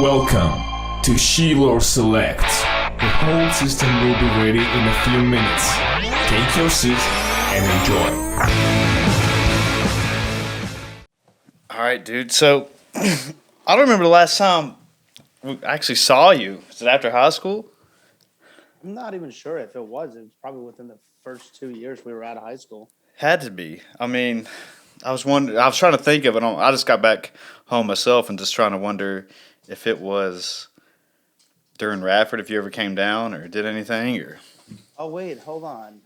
Welcome to Shelor Select. The whole system will be ready in a few minutes. Take your seat and enjoy. All right, dude. So, I don't remember the last time we actually saw you. Was it after high school? I'm not even sure if it was. It was probably within the first 2 years we were out of high school. Had to be. I mean, I was trying to think of it. I just got back home myself and just trying to wonder if it was during Radford, if you ever came down or did anything, or. Oh, wait, hold on.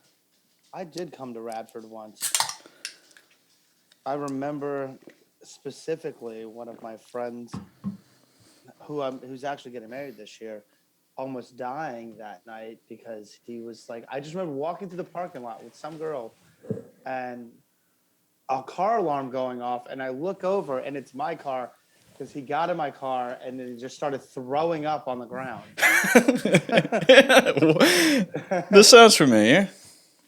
I did come to Radford once. I remember specifically one of my friends who's actually getting married this year almost dying that night because he was like, I just remember walking through the parking lot with some girl and a car alarm going off, and I look over and it's my car because he got in my car and then he just started throwing up on the ground. This sounds familiar.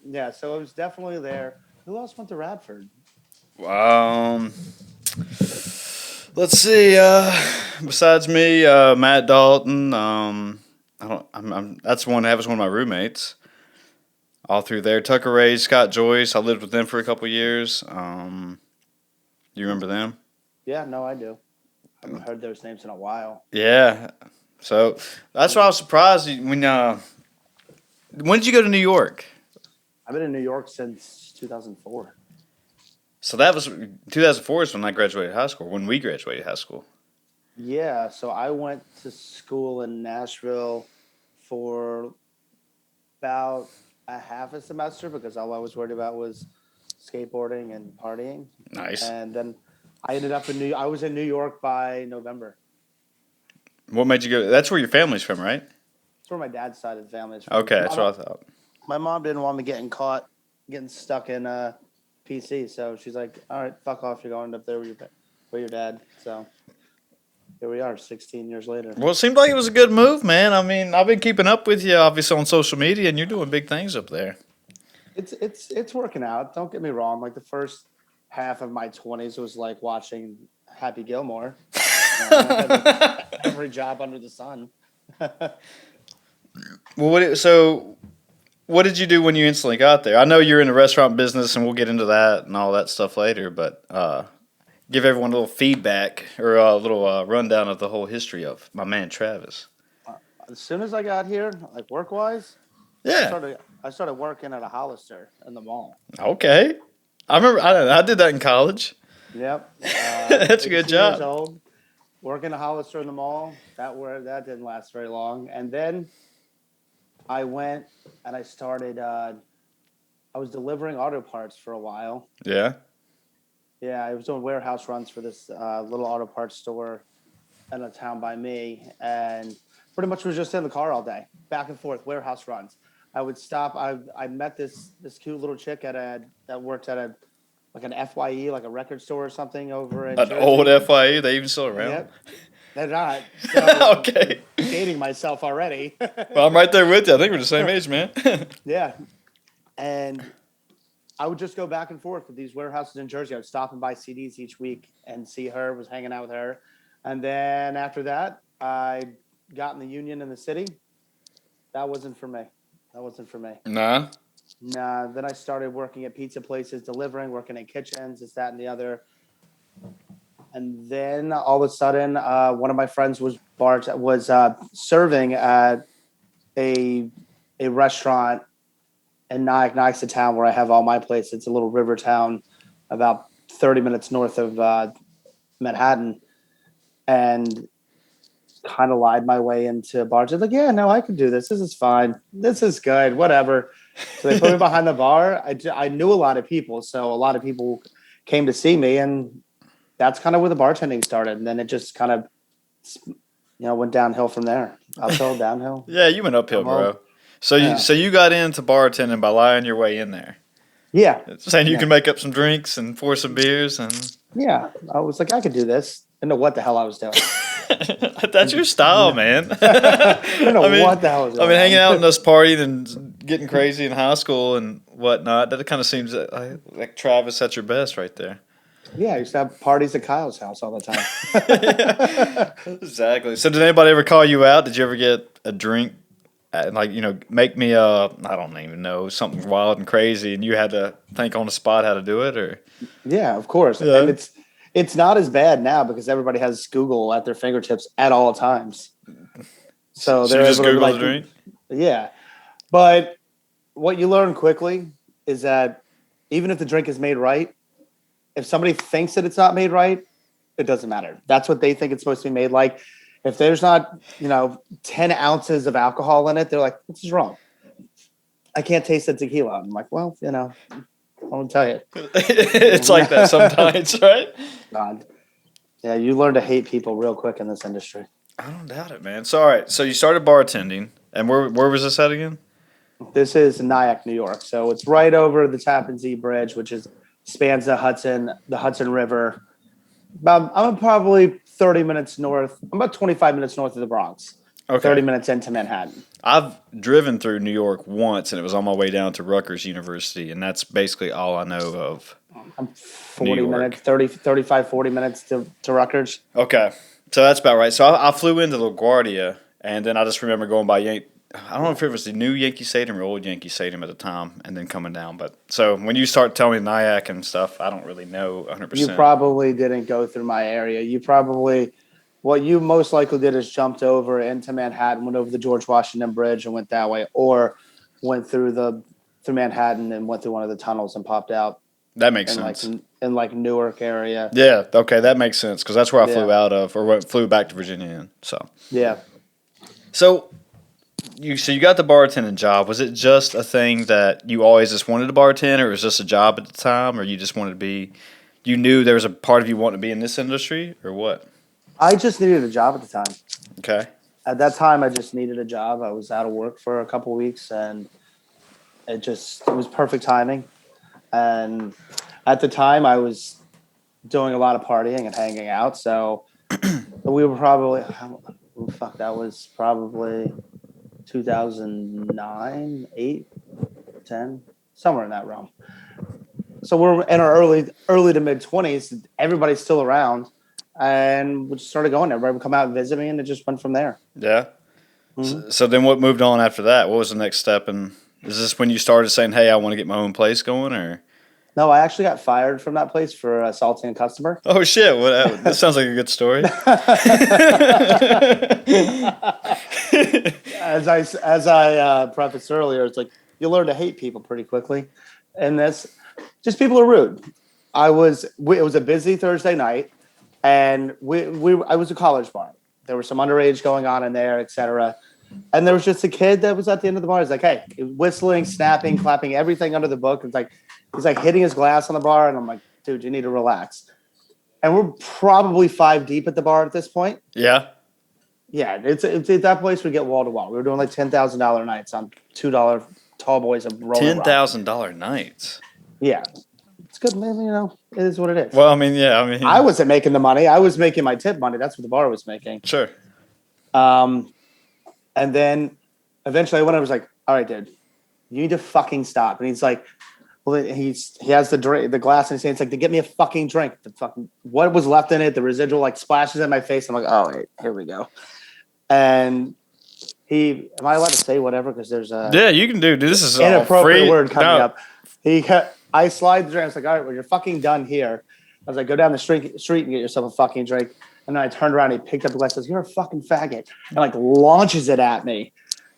Yeah, so it was definitely there. Who else went to Radford? Let's see. Besides me, Matt Dalton. That was one of my roommates. All through there, Tucker Ray, Scott Joyce. I lived with them for a couple years. You remember them? Yeah, no, I do. I haven't heard those names in a while. Yeah. So that's why I was surprised when did you go to New York? I've been in New York since 2004. So that was 2004 is when I graduated high school. When we graduated high school. Yeah, so I went to school in Nashville for about a half a semester because all I was worried about was skateboarding and partying. Nice. And then I ended up I was in New York by November. What made you go? That's where your family's from, right? That's where my dad's side of the family is from. Okay, that's what I thought. My mom didn't want me getting stuck in PC, so she's like, all right, fuck off, you're going up there with your dad. So here we are 16 years later. Well, it seemed like it was a good move, man. I mean, I've been keeping up with you, obviously, on social media, and you're doing big things up there. It's working out. Don't get me wrong. Like the first half of my 20s was like watching Happy Gilmore. Every job under the sun. Well, what did you do when you instantly got there? I know you're in the restaurant business, and we'll get into that and all that stuff later, but give everyone a little feedback or a little rundown of the whole history of my man Travis. As soon as I got here, like work-wise, yeah, I started working at a Hollister in the mall. Okay. I remember I did that in college. Yep. That's a good job. Years old, working a Hollister in the mall. That didn't last very long. And then I went and I started. I was delivering auto parts for a while. Yeah. Yeah, I was doing warehouse runs for this little auto parts store in a town by me, and pretty much was just in the car all day, back and forth, warehouse runs. I would stop. I met this cute little chick that worked at an FYE, like a record store or something over in Jersey. Old FYE. They even still around? Yep. They're not. So okay. I'm dating myself already. Well, I'm right there with you. I think we're the same age, man. Yeah. And I would just go back and forth with these warehouses in Jersey. I would stop and buy CDs each week and see her, was hanging out with her. And then after that, I got in the union in the city. That wasn't for me. Nah. Nah. Then I started working at pizza places, delivering, working in kitchens, this, that, and the other. And then all of a sudden, one of my friends was serving at a restaurant in Nyack. Nyack's a town where I have all my places. It's a little river town about 30 minutes north of Manhattan. And kind of lied my way into bars. I was like, yeah, no, I can do this. This is fine. This is good. Whatever. So they put me behind the bar. I knew a lot of people. So a lot of people came to see me, and that's kind of where the bartending started. And then it just kind of, went downhill from there. Uphill, downhill. Yeah, you went uphill, bro. So you got into bartending by lying your way in there. Yeah. Saying you can make up some drinks and pour some beers and. Yeah, I was like, I could do this. I didn't know what the hell I was doing. That's your style, man. I don't know what the hell is going on. hanging out and us partying and getting crazy in high school and whatnot. That kind of seems like Travis at your best right there. Yeah, I used to have parties at Kyle's house all the time. Exactly. So did anybody ever call you out? Did you ever get a drink? Like, make me I don't even know, something wild and crazy, and you had to think on the spot how to do it, or Yeah, of course. And yeah. it's not as bad now because everybody has Google at their fingertips at all times. So So they're you just able to Google the like, drink? yeah. But what you learn quickly is that even if the drink is made right, if somebody thinks that it's not made right, it doesn't matter. That's what they think it's supposed to be made like. If there's not, 10 ounces of alcohol in it, they're like, this is wrong. I can't taste the tequila. I'm like, well, I'll tell you. It's like that sometimes, right? God. Yeah, you learn to hate people real quick in this industry. I don't doubt it, man. So all right, so you started bartending, and where was this at again? This is Nyack, New York. So it's right over the Tappan Zee Bridge, which spans the Hudson River. I'm probably 30 minutes north. I'm about 25 minutes north of the Bronx. Okay. 30 minutes into Manhattan. I've driven through New York once, and it was on my way down to Rutgers University, and that's basically all I know of. I'm 40 New York. minutes, 35, 40 minutes to Rutgers. Okay, so that's about right. So I flew into LaGuardia, and then I just remember going by I don't know if it was the new Yankee Stadium or old Yankee Stadium at the time, and then coming down. But so when you start telling me Nyack and stuff, I don't really know 100%. You probably didn't go through my area. What you most likely did is jumped over into Manhattan, went over the George Washington Bridge and went that way, or went through Manhattan and went through one of the tunnels and popped out. That makes sense. In Newark area. Yeah, okay, that makes sense because that's where I flew out of, or flew back to Virginia in. So yeah. So you got the bartending job. Was it just a thing that you always just wanted to bartend, or was this a job at the time, or you just wanted to be? You knew there was a part of you wanting to be in this industry, or what? I just needed a job at the time. Okay. At that time, I just needed a job. I was out of work for a couple of weeks, and it was perfect timing. And at the time, I was doing a lot of partying and hanging out. So we were probably, that was probably 2009, 8, 10, somewhere in that realm. So we're in our early to mid 20s. Everybody's still around. And we just started going. Everybody would come out and visit me, and it just went from there. Yeah. Mm-hmm. So then what moved on after that? What was the next step? And is this when you started saying, hey, I want to get my own place going, or? No, I actually got fired from that place for assaulting a customer. Oh, shit. This sounds like a good story. As I prefaced earlier, it's like you learn to hate people pretty quickly. And just people are rude. It was a busy Thursday night. And I was a college bar. There was some underage going on in there, et cetera. And there was just a kid that was at the end of the bar. He's like, hey, whistling, snapping, clapping, everything under the book. It's like, he's like hitting his glass on the bar. And I'm like, dude, you need to relax. And we're probably 5 deep at the bar at this point. Yeah. Yeah. It's that place would get wall to wall. We were doing like $10,000 nights on $2 tall boys of rolling $10,000 nights. Yeah. It's good, man. It is what it is. Well, I mean, yeah. I mean, I wasn't making the money. I was making my tip money. That's what the bar was making. Sure. And then eventually I went over and was like, all right, dude, you need to fucking stop. And he's like, well, he has the glass in his hand. It's like, to get me a fucking drink. The fucking, what was left in it, the residual like splashes in my face. I'm like, oh, wait, here we go. And am I allowed to say whatever? Because there's yeah, you can do. This is inappropriate free word coming up. I slide the drink. I was like, all right, well, you're fucking done here. I was like, go down the street and get yourself a fucking drink. And then I turned around and he picked up the glass and says, you're a fucking faggot. And like launches it at me.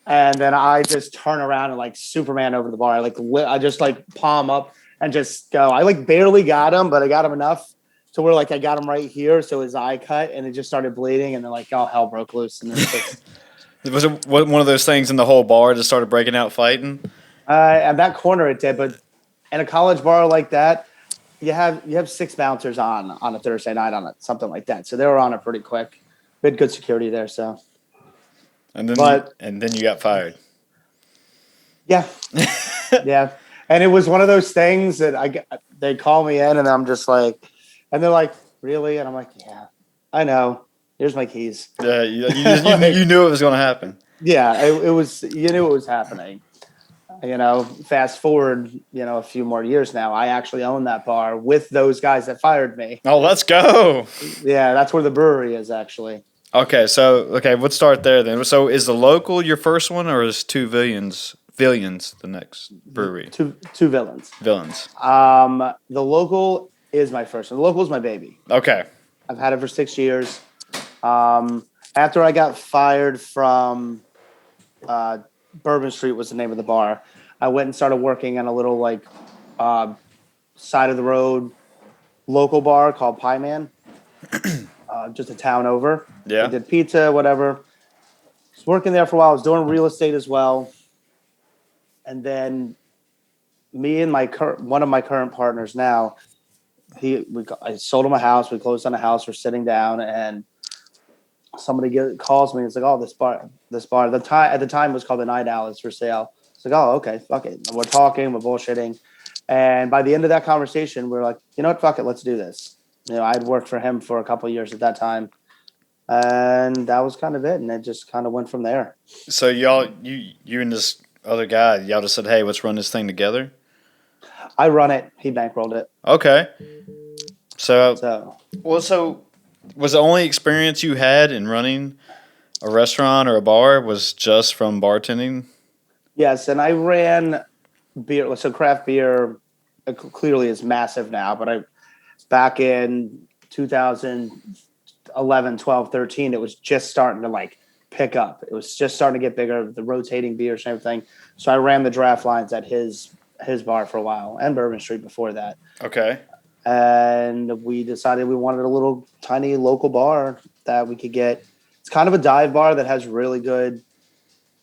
And then I just turn around and like Superman over the bar. I just like palm up and just go. I like barely got him, but I got him enough to where like I got him right here. So his eye cut and it just started bleeding. And then like all hell broke loose. And then was it one of those things in the whole bar just started breaking out fighting? At that corner it did, but in a college bar like that, you have 6 bouncers on a Thursday night on something like that. So they were on it pretty quick. We had good security there, so. And then you got fired. Yeah, yeah. And it was one of those things that they call me in, and I'm just like, and they're like, really? And I'm like, yeah, I know. Here's my keys. Yeah, you knew it was going to happen. Yeah, it was. You knew it was happening. fast forward, a few more years now, I actually own that bar with those guys that fired me. Oh, let's go. Yeah, that's where the brewery is actually. Okay, let's start there then. So is the local your first one, or is two Villains the next brewery? Two villains. Villains. The local is my first one. The local is my baby. Okay. I've had it for 6 years. After I got fired from Bourbon Street was the name of the bar, I went and started working on a little side of the road local bar called Pie Man, just a town over. Yeah. I did pizza, whatever. Was working there for a while. I was doing real estate as well, and then me and one of my current partners now, I sold him a house. We closed on a house. We're sitting down, and somebody calls me. It's like, oh, this bar. At the time it was called the Night Owl. It's for sale. It's like, oh, okay, fuck it. And we're talking, we're bullshitting, and by the end of that conversation, we're like, you know what, fuck it, let's do this. I'd worked for him for a couple of years at that time, and that was kind of it. And it just kind of went from there. So you and this other guy, y'all just said, hey, let's run this thing together. I run it. He bankrolled it. Okay. So was the only experience you had in running a restaurant or a bar was just from bartending? Yes, and I ran beer. So craft beer clearly is massive now, but back in 2011, 12, 13, it was just starting to pick up. It was just starting to get bigger, the rotating beers and everything. So I ran the draft lines at his bar for a while, and Bourbon Street before that. Okay. And we decided we wanted a little tiny local bar that we could get. It's kind of a dive bar that has really good,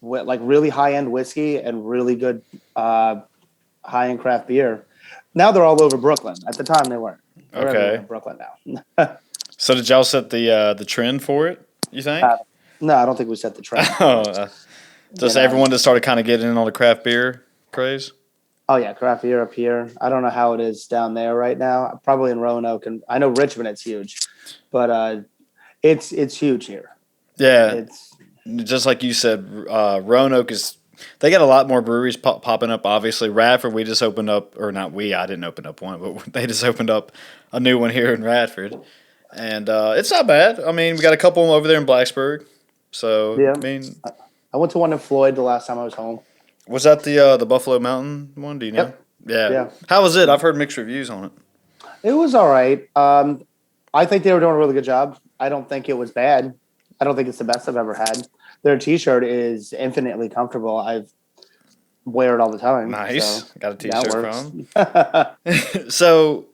really high-end whiskey and really good high-end craft beer. Now they're all over Brooklyn. At the time, they weren't. They're everywhere in Brooklyn now. So did y'all set the trend for it, you think? No, I don't think we set the trend. Everyone just started kind of getting in on the craft beer craze? Oh, yeah, craft beer up here. I don't know how it is down there right now. Probably in Roanoke. And I know Richmond, it's huge. But it's huge here. Yeah. It's just like you said, Roanoke is – they got a lot more breweries popping up, obviously. Radford, we just opened up – or not we, I didn't open up one, but they just opened up a new one here in Radford. And it's not bad. I mean, we got a couple over there in Blacksburg. So, yeah. I mean – I went to one in Floyd the last time I was home. Was that the Buffalo Mountain one? Do you know? Yep. Yeah. How was it? I've heard mixed reviews on it. It was all right. I think they were doing a really good job. I don't think it was bad. I don't think it's the best I've ever had. Their T-shirt is infinitely comfortable. I wear it all the time. Nice. So got a T-shirt from.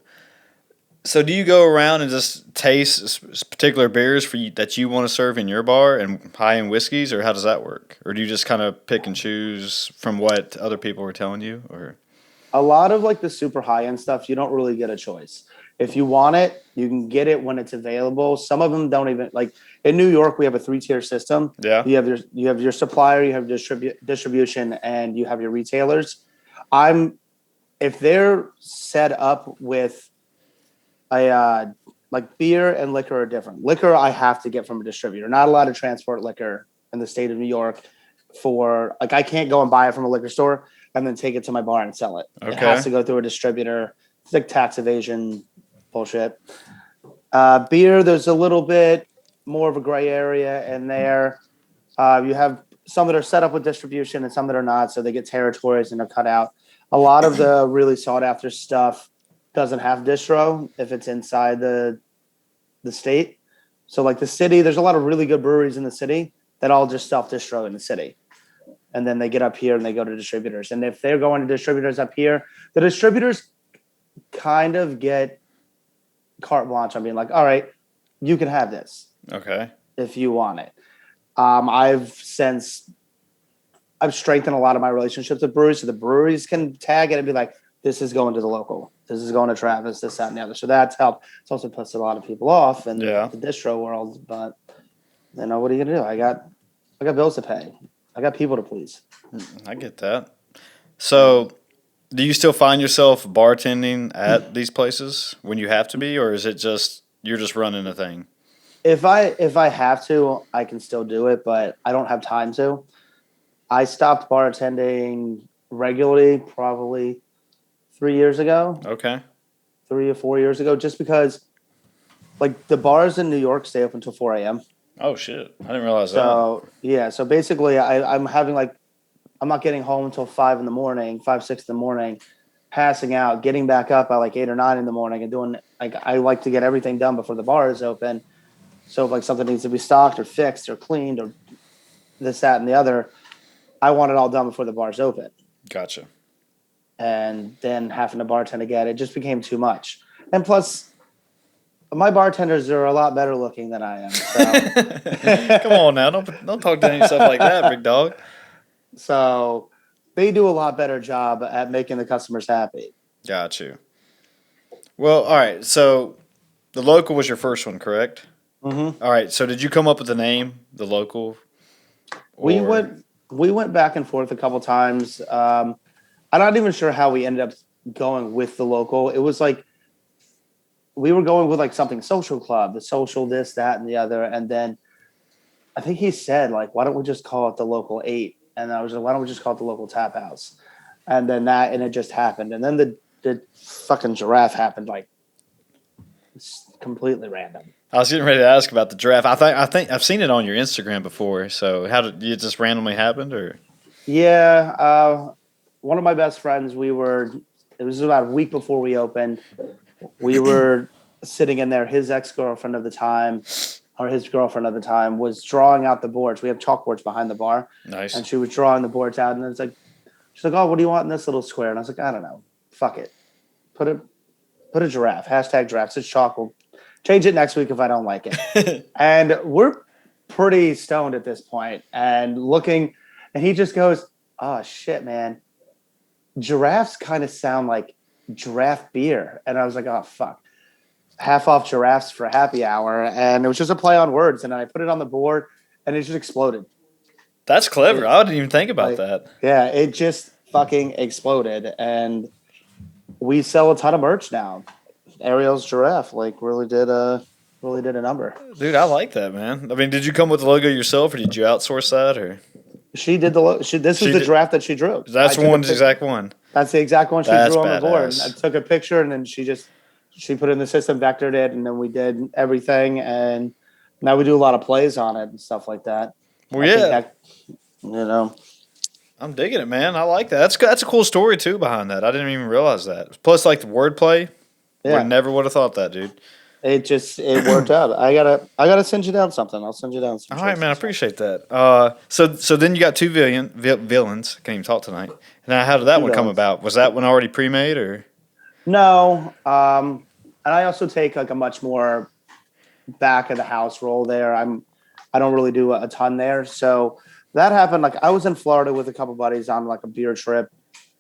So do you go around and just taste particular beers that you want to serve in your bar and high-end whiskeys, or how does that work? Or do you just kind of pick and choose from what other people are telling you? Or a lot of the super high-end stuff, you don't really get a choice. If you want it, you can get it when it's available. Some of them don't even in New York, we have a 3-tier system. Yeah. You have your supplier, you have distribution, and you have your retailers. If they're set up with beer and liquor are different. Liquor I have to get from a distributor. Not allowed to transport liquor in the state of New York I can't go and buy it from a liquor store and then take it to my bar and sell it. Okay. It has to go through a distributor. It's like tax evasion bullshit. Beer, there's a little bit more of a gray area in there. You have some that are set up with distribution and some that are not, so they get territories and they're cut out. A lot of the really sought after stuff doesn't have distro if it's inside the state. So the city, there's a lot of really good breweries in the city that all just self-distro in the city. And then they get up here and they go to distributors. And if they're going to distributors up here, the distributors kind of get carte blanche on being like, all right, you can have this. Okay. If you want it. I've strengthened a lot of my relationships with breweries. So the breweries can tag it and be like, this is going to the local. This is going to Travis, this, that, and the other. So that's helped. It's also pissed a lot of people off in the distro world. But, what are you going to do? I got bills to pay. I got people to please. I get that. So do you still find yourself bartending at these places when you have to be, or is it just you're just running a thing? If I have to, I can still do it, but I don't have time to. I stopped bartending regularly probably 3 years ago, Okay. 3 or 4 years ago, just because like the bars in New York stay open until 4 a.m. Oh shit! I didn't realize that. So yeah, so basically I'm having like I'm not getting home until 5 in the morning, 5, 6 in the morning, passing out, getting back up at like 8 or 9 in the morning and doing like I like to get everything done before the bar is open. So if like something needs to be stocked or fixed or cleaned or this, that, and the other, I want it all done before the bar's open. Gotcha. And then having to bartend again, it just became too much. And plus, my bartenders are a lot better looking than I am. So. Come on now, don't talk to yourself like that, big dog. So they do a lot better job at making the customers happy. Got you. Well, all right. So the local was your first one, correct? Mm-hmm. All right. So did you come up with the name, the local? We Or- went back and forth a couple times. I'm not even sure how we ended up going with the local. It was like we were going with like something social club, the social this, that, and the other. And then I think he said like, why don't we just call it the local 8? And I was like, why don't we just call it the local tap house? And then it just happened. And then the fucking giraffe happened like it's completely random. I was getting ready to ask about the draft. I think I've seen it on your Instagram before. So how did it just randomly happened, or? Yeah, one of my best friends. It was about a week before we opened. We were sitting in there. His ex-girlfriend of the time, or his girlfriend of the time, was drawing out the boards. We have chalkboards behind the bar, Nice. and she was drawing the boards out. And it's like, she's like, "Oh, what do you want in this little square?" And I was like, "I don't know. Fuck it. Put a giraffe. Hashtag giraffe. It's chalk. We'll change it next week if I don't like it." And we're pretty stoned at this point, and looking, and he just goes, "Oh shit, man. Giraffes kind of sound like giraffe beer." And I was like, "Oh fuck." Half off giraffes for happy hour. And it was just a play on words. And I put it on the board and it just exploded. That's clever. I didn't even think about Like, that. Yeah, it just fucking exploded. And we sell a ton of merch now. Ariel's giraffe like really did a number. Dude, I like that, man. I mean, did you come with the logo yourself, or did you outsource that, or? She did this She was the did- draft that she drew. That's I took a one pic- exact one. That's the exact one she That's drew on the board. badass. I took a picture and then she put it in the system, vectored it, and then we did everything. And now we do a lot of plays on it and stuff like that. Well, I think yeah, that, I'm digging it, man. I like that. That's a cool story too behind that. I didn't even realize that. Plus, like the wordplay. yeah, Never would have thought that, dude. it worked out. I gotta send you down something. I'll send you down some. All right, shirts man. I and stuff. appreciate that. So then you got two villains. Can't even talk tonight. Now, how did that Two one come villains. about? Was that one already pre-made, or? No, and I also take like a much more back of the house role there. I don't really do a ton there, so that happened. Like I was in Florida with a couple buddies on like a beer trip.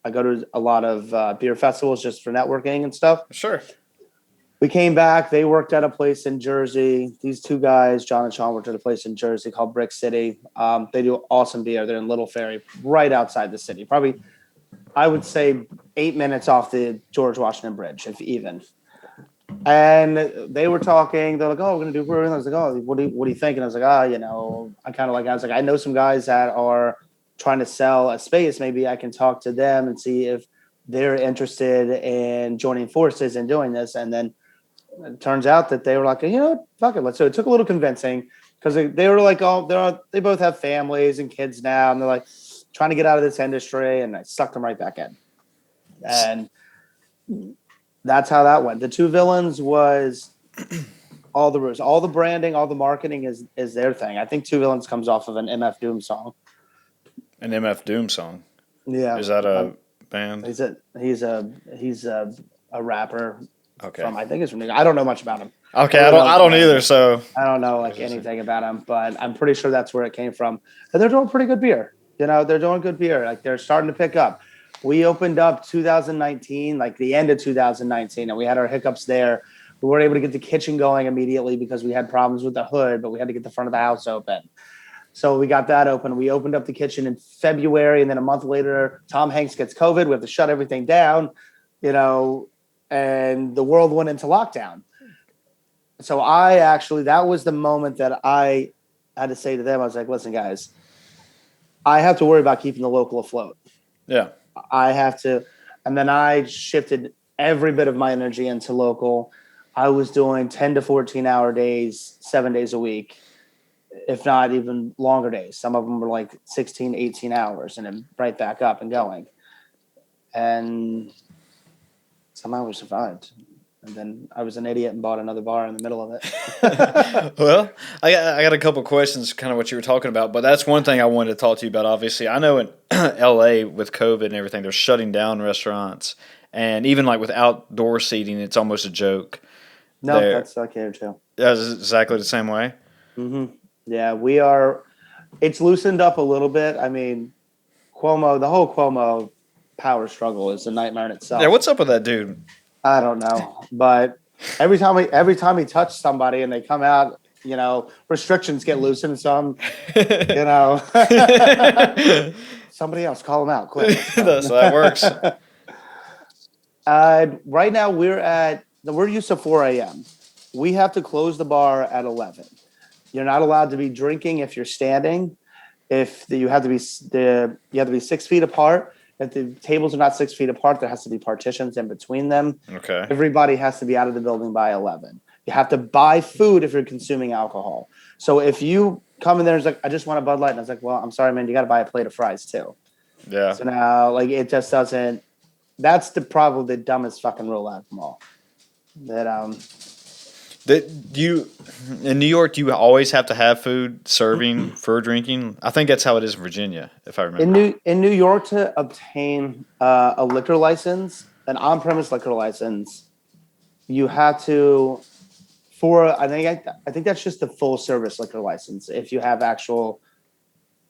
I go to a lot of beer festivals just for networking and stuff. Sure. We came back. They worked at a place in Jersey. These two guys, John and Sean, worked at a place in Jersey called Brick City. They do awesome beer. They're in Little Ferry, right outside the city. Probably, I would say 8 minutes off the George Washington Bridge, if even. And they were talking. They're like, "Oh, we're gonna do brewing." I was like, "Oh, what do you think?" And I was like, I know some guys that are trying to sell a space. Maybe I can talk to them and see if they're interested in joining forces and doing this." And then it turns out that they were like, fuck it. So it took a little convincing because they were like, they both have families and kids now. And they're like trying to get out of this industry. And I sucked them right back in. And that's how that went. The two villains was all the rules, all the branding, all the marketing is their thing. I think Two Villains comes off of an MF Doom song. An MF Doom song. Yeah. Is that a band? He's a rapper. Okay. I think it's from New York. I don't know much about him. Okay. I don't either. So I don't know like anything about him, but I'm pretty sure that's where it came from. And they're doing pretty good beer. They're doing good beer. Like they're starting to pick up. We opened up 2019, like the end of 2019, and we had our hiccups there. We weren't able to get the kitchen going immediately because we had problems with the hood, but we had to get the front of the house open. So we got that open. We opened up the kitchen in February, and then a month later, Tom Hanks gets COVID. We have to shut everything down, and the world went into lockdown. So that was the moment that I had to say to them, I was like, listen, guys, I have to worry about keeping the local afloat. yeah. I have to, and then I shifted every bit of my energy into local. I was doing 10 to 14 hour days, 7 days a week, if not even longer days. Some of them were like 16, 18 hours and then right back up and going. And somehow we survived. And then I was an idiot and bought another bar in the middle of it. Well, I got a couple questions, kind of what you were talking about, but that's one thing I wanted to talk to you about. Obviously, I know in L.A. with COVID and everything, they're shutting down restaurants, and even like with outdoor seating, it's almost a joke. No, there. that's okay here too. That's exactly the same way. Mm-hmm. Yeah, we are. It's loosened up a little bit. I mean, the whole Cuomo power struggle is a nightmare in itself. Yeah, what's up with that dude? I don't know, but every time he touched somebody and they come out, restrictions get loosened. Some, somebody else call him out quick. So that works. Right now we're used to 4 a.m. We have to close the bar at 11. You're not allowed to be drinking if you're standing. You have to be 6 feet apart. If the tables are not 6 feet apart, there has to be partitions in between them. Okay. Everybody has to be out of the building by 11. You have to buy food if you're consuming alcohol. So if you come in there and it's like, I just want a Bud Light. And I was like, well, I'm sorry, man, you got to buy a plate of fries too. Yeah. So now, it just doesn't. That's probably the dumbest fucking rule out of them all. In New York, do you always have to have food serving for drinking? I think that's how it is in Virginia, if I remember. In New York, to obtain a liquor license, an on-premise liquor license, you have to. I think that's just the full service liquor license. If you have actual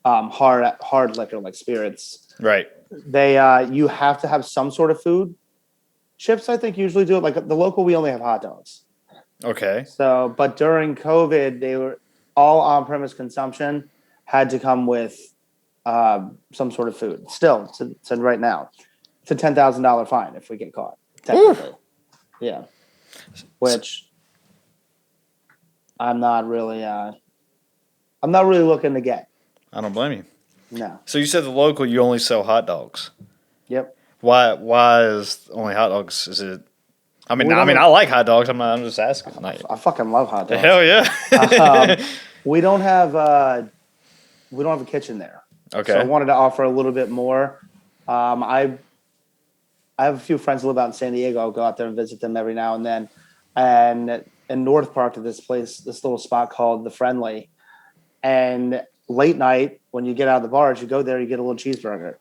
hard liquor like spirits, Right? You have to have some sort of food. Chips, I think, usually do it. Like the local, we only have hot dogs. Okay. So, but during COVID, they were all on-premise consumption had to come with some sort of food. Still, to right now, it's a $10,000 fine if we get caught. Technically, Oof. Yeah. Which I'm not really looking to get. I don't blame you. No. So you said the local, you only sell hot dogs. Yep. Why is only hot dogs? Is it? I mean, We don't I like hot dogs. I'm just asking. I fucking love hot dogs. Hell yeah. We don't have a kitchen there. Okay. So I wanted to offer a little bit more. I have a few friends who live out in San Diego. I'll go out there and visit them every now and then. And in North Park to this little spot called The Friendly. And late night, when you get out of the bars, you go there, you get a little cheeseburger.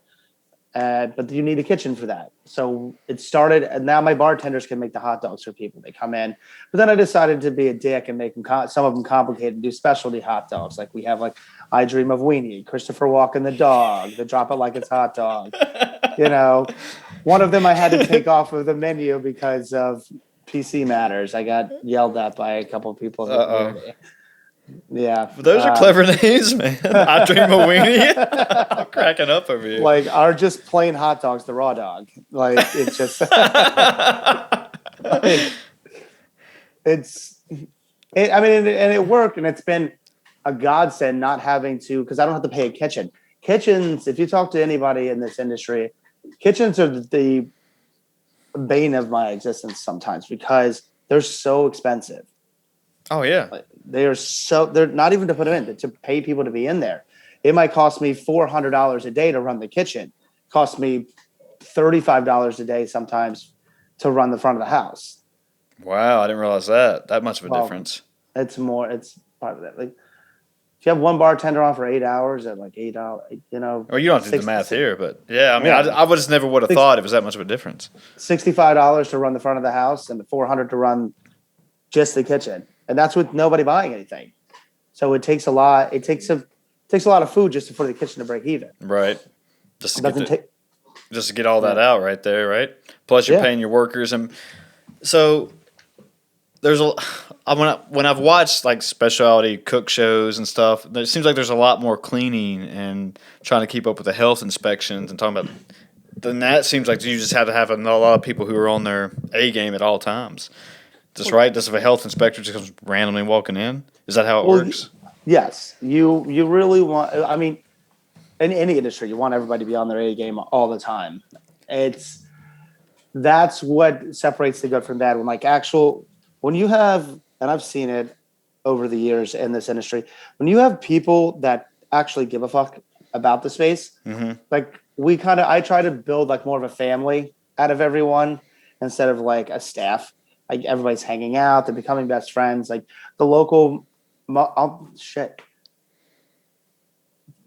But you need a kitchen for that. So it started, and now my bartenders can make the hot dogs for people. They come in. But then I decided to be a dick and make them some of them complicated and do specialty hot dogs. Like we have I Dream of Weenie, Christopher Walken the dog, the Drop It Like It's Hot Dog. One of them I had to take off of the menu because of PC matters. I got yelled at by a couple of people in the community. Yeah. But those are clever names, man. I Dream of Weenie. I'm cracking up over here. Are just plain hot dogs, the raw dog. It's just and it worked, and it's been a godsend not having to, because I don't have to pay a kitchen. Kitchens, if you talk to anybody in this industry, kitchens are the bane of my existence sometimes because they're so expensive. Oh yeah. They're not even to put them in, to pay people to be in there. It might cost me $400 a day to run the kitchen. It costs me $35 a day sometimes to run the front of the house. Wow, I didn't realize that much of a difference. It's part of that. If you have one bartender on for 8 hours at $8, Well, you don't have to do the math here, but yeah, I would just never would have thought it was that much of a difference. $65 to run the front of the house and $400 to run just the kitchen. And that's with nobody buying anything. So it takes a lot. It takes a lot of food just for the kitchen to break even. Right. Just to get all that out right there, right? Plus you're paying your workers, and so there's when I've watched specialty cook shows and stuff, it seems like there's a lot more cleaning and trying to keep up with the health inspections and talking about. Then that seems like you just have to have a lot of people who are on their A game at all times. Just right? Does if a health inspector just comes randomly walking in? Is that how it works? Yes. You really want. I mean, in any industry, you want everybody to be on their A game all the time. That's what separates the good from bad. When you have, and I've seen it over the years in this industry, when you have people that actually give a fuck about the space, like I try to build like more of a family out of everyone instead of like a staff. Like everybody's hanging out, they're becoming best friends. Like the local,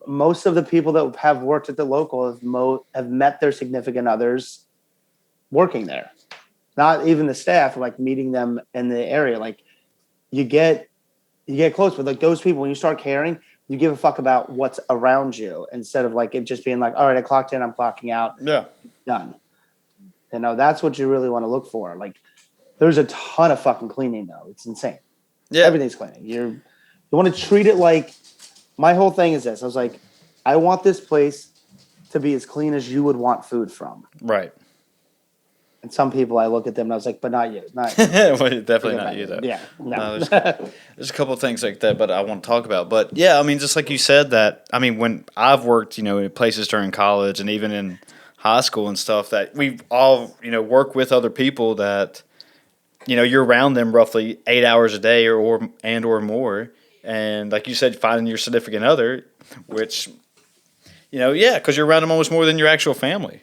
most of the people that have worked at the local have met their significant others working there. Not even the staff, like meeting them in the area. Like you get close with like those people. When you start caring, you give a fuck about what's around you instead of like it just being like, all right, I clocked in, I'm clocking out. Yeah. Done. That's what you really want to look for. Like there's a ton of fucking cleaning though. It's insane. Yeah. Everything's cleaning. You want to treat it like, my whole thing is this. I was like, I want this place to be as clean as you would want food from. Right. And some people, I look at them and I was like, but not you. Not Well, definitely not you, though. Yeah. No. There's a couple of things like that, but I want to talk about. But yeah, I mean, just like you said, when I've worked, in places during college and even in high school and stuff, that we've all, work with other people that, you're around them roughly 8 hours a day or more. And like you said, finding your significant other, which, because you're around them almost more than your actual family.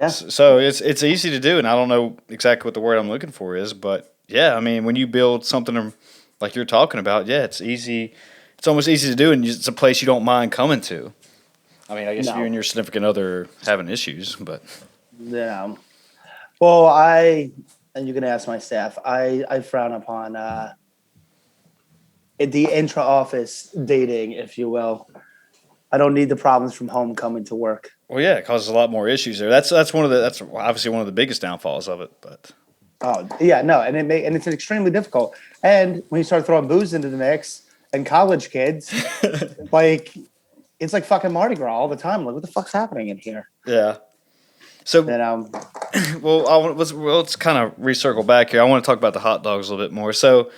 Yeah. So it's easy to do, and I don't know exactly what the word I'm looking for is, but yeah, I mean, when you build something like you're talking about, yeah, it's easy. It's almost easy to do, and it's a place you don't mind coming to. I mean, I guess you and your significant other are having issues, but yeah. Well, and you can ask my staff. I frown upon the intra-office dating, if you will. I don't need the problems from home coming to work. Well, yeah, it causes a lot more issues there. That's obviously one of the biggest downfalls of it. But oh yeah, no, and it's extremely difficult. And when you start throwing booze into the mix and college kids, like it's like fucking Mardi Gras all the time. Like, what the fuck's happening in here? Yeah. So, well, let's kind of recircle back here. I want to talk about the hot dogs a little bit more. So,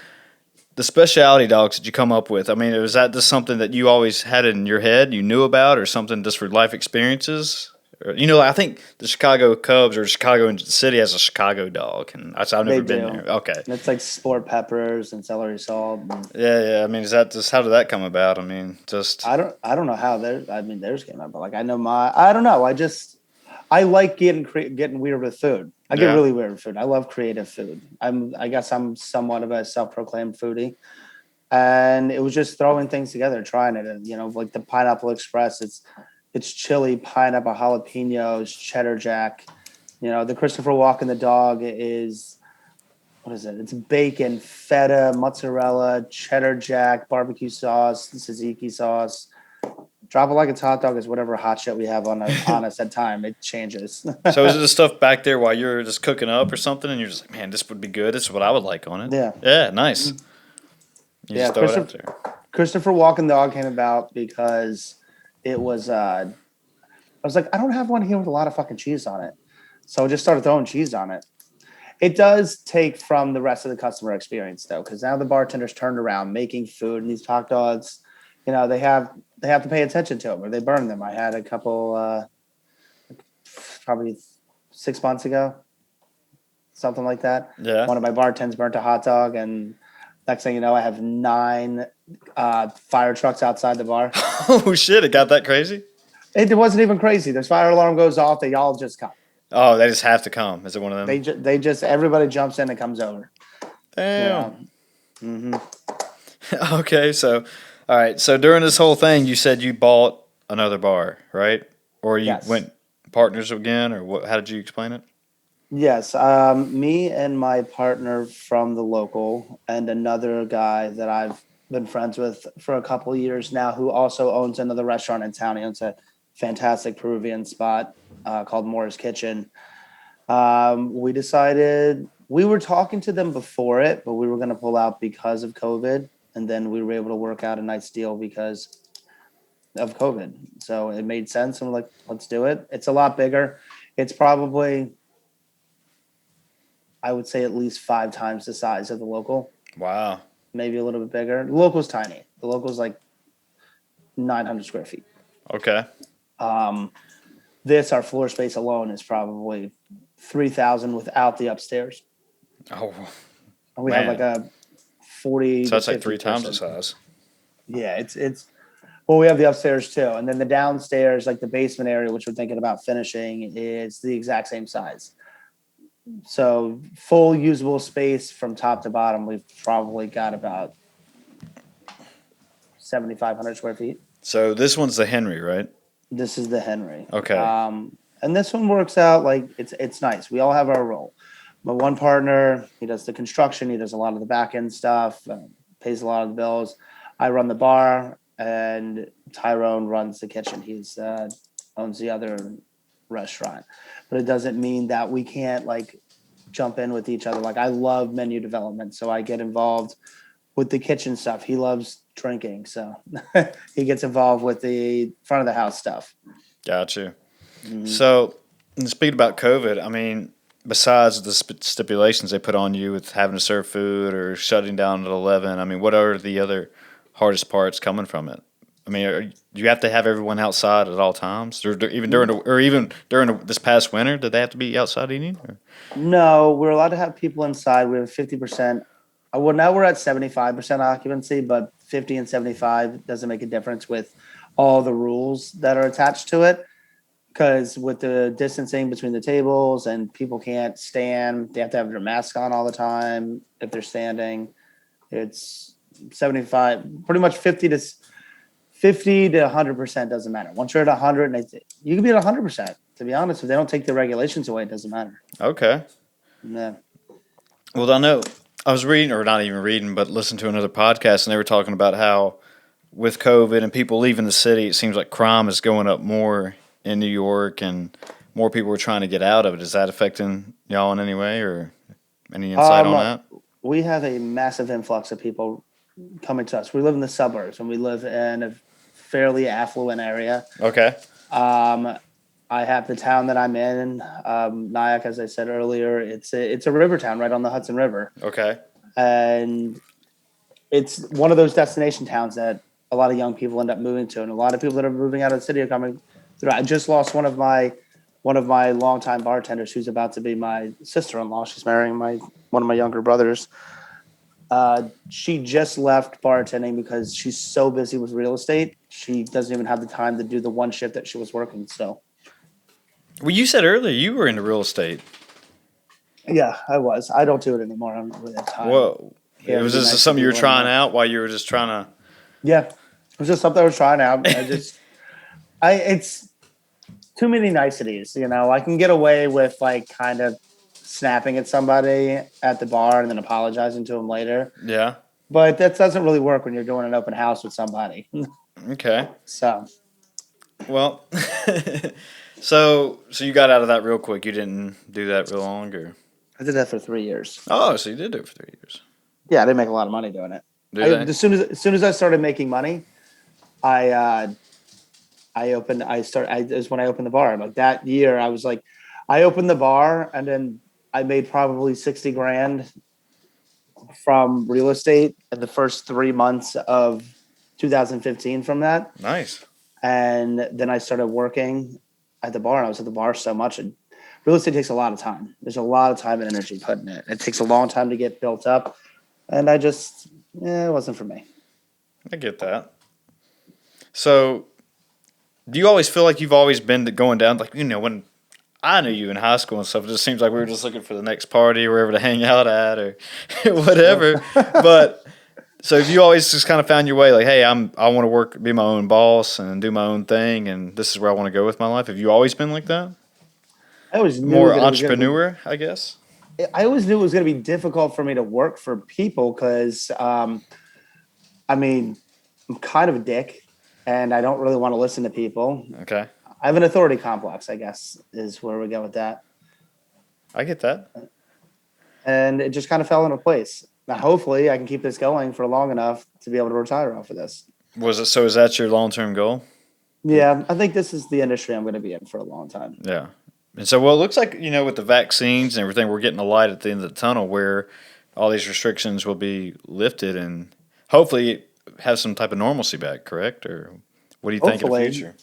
the specialty dogs that you come up with, I mean, was that just something that you always had in your head, you knew about, or something just for life experiences? Or, I think the Chicago Cubs or Chicago City has a Chicago dog, and I've never been there. Okay. And it's like sport peppers and celery salt. Yeah. I mean, is that just how did that come about? I mean, just I don't know how theirs came out, but like I know I don't know. I like getting weird with food. I get really weird with food. I love creative food. I guess I'm somewhat of a self-proclaimed foodie, and it was just throwing things together, trying it. And like the Pineapple Express, it's chili, pineapple, jalapenos, cheddar jack. The Christopher Walken the dog is, what is it? It's bacon, feta, mozzarella, cheddar jack, barbecue sauce, tzatziki sauce. Drop it like it's hot dog is whatever hot shit we have on us at time. It changes. So is it the stuff back there while you're just cooking up or something, and you're just like, man, this would be good. This is what I would like on it. Yeah. Yeah, nice. You just throw it out there. Christopher Walken dog came about because it was I was like, I don't have one here with a lot of fucking cheese on it. So I just started throwing cheese on it. It does take from the rest of the customer experience though, because now the bartender's turned around making food, and these hot dogs, they have to pay attention to them or they burn them. I had a couple probably 6 months ago, something like that. Yeah. One of my bartenders burnt a hot dog, and next thing you know, I have 9 fire trucks outside the bar. Oh shit! It got that crazy? It wasn't even crazy. The fire alarm goes off. They all just come. Oh, they just have to come. Is it one of them? They just everybody jumps in and comes over. Damn. Okay, so all right. So during this whole thing, you said you bought another bar, right? Or you went partners again, or what? How did you explain it? Yes, me and my partner from the local, and another guy that I've been friends with for a couple of years now, who also owns another restaurant in town. He owns a fantastic Peruvian spot called Moore's Kitchen. We decided, we were talking to them before it, but we were going to pull out because of COVID. And then we were able to work out a nice deal because of COVID. So it made sense. And we're like, let's do it. It's a lot bigger. It's probably, I would say, at least 5 times the size of the local. Wow. Maybe a little bit bigger. The local's tiny. The local's like 900 square feet. Okay. Our floor space alone is probably 3,000 without the upstairs. Oh, And we have man. like a 40 So to that's like 50 three times the person. size. Yeah, it's well, we have the upstairs too. And then the downstairs, like the basement area, which we're thinking about finishing, is the exact same size. So full usable space from top to bottom, we've probably got about 7,500 square feet. So this one's the Henry, right? This is the Henry. Okay. And this one works out like it's nice. We all have our role. My one partner, he does the construction. He does a lot of the back end stuff, pays a lot of the bills. I run the bar, and Tyrone runs the kitchen. He's owns the other restaurant. But it doesn't mean that we can't like jump in with each other. Like I love menu development, so I get involved with the kitchen stuff. He loves drinking, so he gets involved with the front of the house stuff. Got you. So, and speaking about COVID, I mean, besides the stipulations they put on you with having to serve food or shutting down at 11, I mean, what are the other hardest parts coming from it? I mean, do you have to have everyone outside at all times, or even during this past winter? Did they have to be outside eating? Or? No, we're allowed to have people inside. We have 50%. Well, now we're at 75% occupancy, but 50 and 75 doesn't make a difference with all the rules that are attached to it. Because with the distancing between the tables and people can't stand, they have to have their mask on all the time if they're standing. It's 75, pretty much 50 to 100% doesn't matter. Once you're at 100, you can be at 100%. To be honest, if they don't take the regulations away, it doesn't matter. Okay. Yeah. Well, I know I was reading, or not even reading, but listening to another podcast, and they were talking about how with COVID and people leaving the city, it seems like crime is going up more in New York, and more people are trying to get out of it. Is that affecting y'all in any way, or any insight on that? We have a massive influx of people coming to us. We live in the suburbs, and we live in a fairly affluent area. Okay. I have the town that I'm in, Nyack, as I said earlier. It's a river town right on the Hudson River, Okay. and it's one of those destination towns that a lot of young people end up moving to, and a lot of people that are moving out of the city are coming through. I just lost one of my longtime bartenders, who's about to be my sister-in-law. She's marrying one of my younger brothers. She just left bartending because she's so busy with real estate. She doesn't even have the time to do the one shift that she was working. So, Well, you said earlier you were into real estate. yeah, I was. I don't do it anymore. I don't really have time. Whoa. Yeah, Was it'd be this nice something to you were do one trying more. out while you were just trying to? Yeah, it was just something I was trying out. It's too many niceties. I can get away with like kind of snapping at somebody at the bar and then apologizing to them later. Yeah. But that doesn't really work when you're doing an open house with somebody. Okay. So, Well, so you got out of that real quick. You didn't do that real long, or? I did that for 3 years. Oh, so you did do it for 3 years. Yeah, I didn't make a lot of money doing it. Did As soon as I started making money, it was when I opened the bar. Like that year, I was like, I opened the bar and then I made probably 60 grand from real estate in the first 3 months of 2015 from that. Nice. And then I started working at the bar, and I was at the bar so much. And real estate takes a lot of time. There's a lot of time and energy put in it. It takes a long time to get built up. And it wasn't for me. I get that. So, do you always feel like you've always been going down, like, when I knew you in high school and stuff, it just seems like we were just looking for the next party or wherever to hang out at or whatever. But, so have you always just kind of found your way, like, hey, I want to be my own boss and do my own thing, and this is where I want to go with my life? Have you always been like that? I always knew More that entrepreneur, I guess? I always knew it was going to be difficult for me to work for people because, I'm kind of a dick and I don't really want to listen to people. Okay. I have an authority complex, I guess, is where we go with that. I get that. And it just kind of fell into place. Now, hopefully I can keep this going for long enough to be able to retire off of this. Is that your long-term goal? Yeah, I think this is the industry I'm going to be in for a long time. Yeah. And so, well, it looks like, with the vaccines and everything, we're getting a light at the end of the tunnel where all these restrictions will be lifted and hopefully have some type of normalcy back, correct? Or what do you think in the future?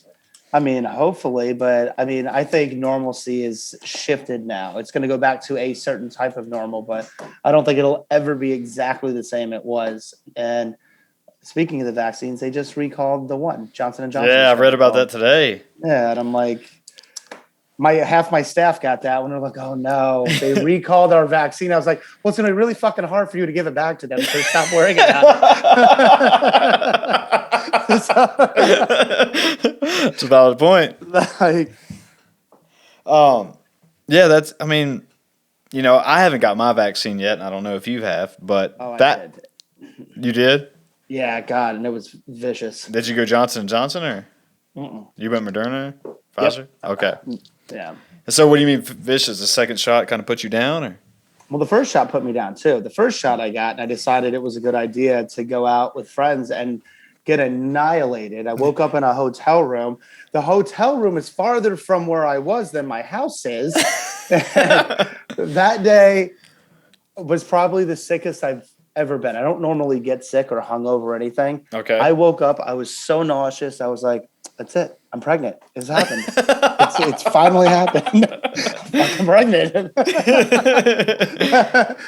I mean, hopefully, but I mean, I think normalcy is shifted now. It's going to go back to a certain type of normal, but I don't think it'll ever be exactly the same it was. And speaking of the vaccines, they just recalled the one Johnson and Johnson. Yeah, I read about that today. Yeah, and I'm like, half my staff got that one. They're like, oh no, they recalled our vaccine. I was like, well, it's gonna be really fucking hard for you to give it back to them, so stop worrying about it. That's a valid point. Like, yeah, that's. I mean, I haven't got my vaccine yet, and I don't know if you have, but I that did. you did. Yeah, God, and it was vicious. Did you go Johnson and Johnson or Mm-mm. you went Moderna, Pfizer? Yep. Okay. Yeah. So what do you mean vicious? The second shot kind of put you down, or? Well, the first shot put me down too. The first shot I got, and I decided it was a good idea to go out with friends and get annihilated. I woke up in a hotel room. The hotel room is farther from where I was than my house is. That day was probably the sickest I've ever been. I don't normally get sick or hungover or anything. Okay. I woke up. I was so nauseous. I was like, that's it. I'm pregnant. It's happened. It's finally happened. I'm pregnant.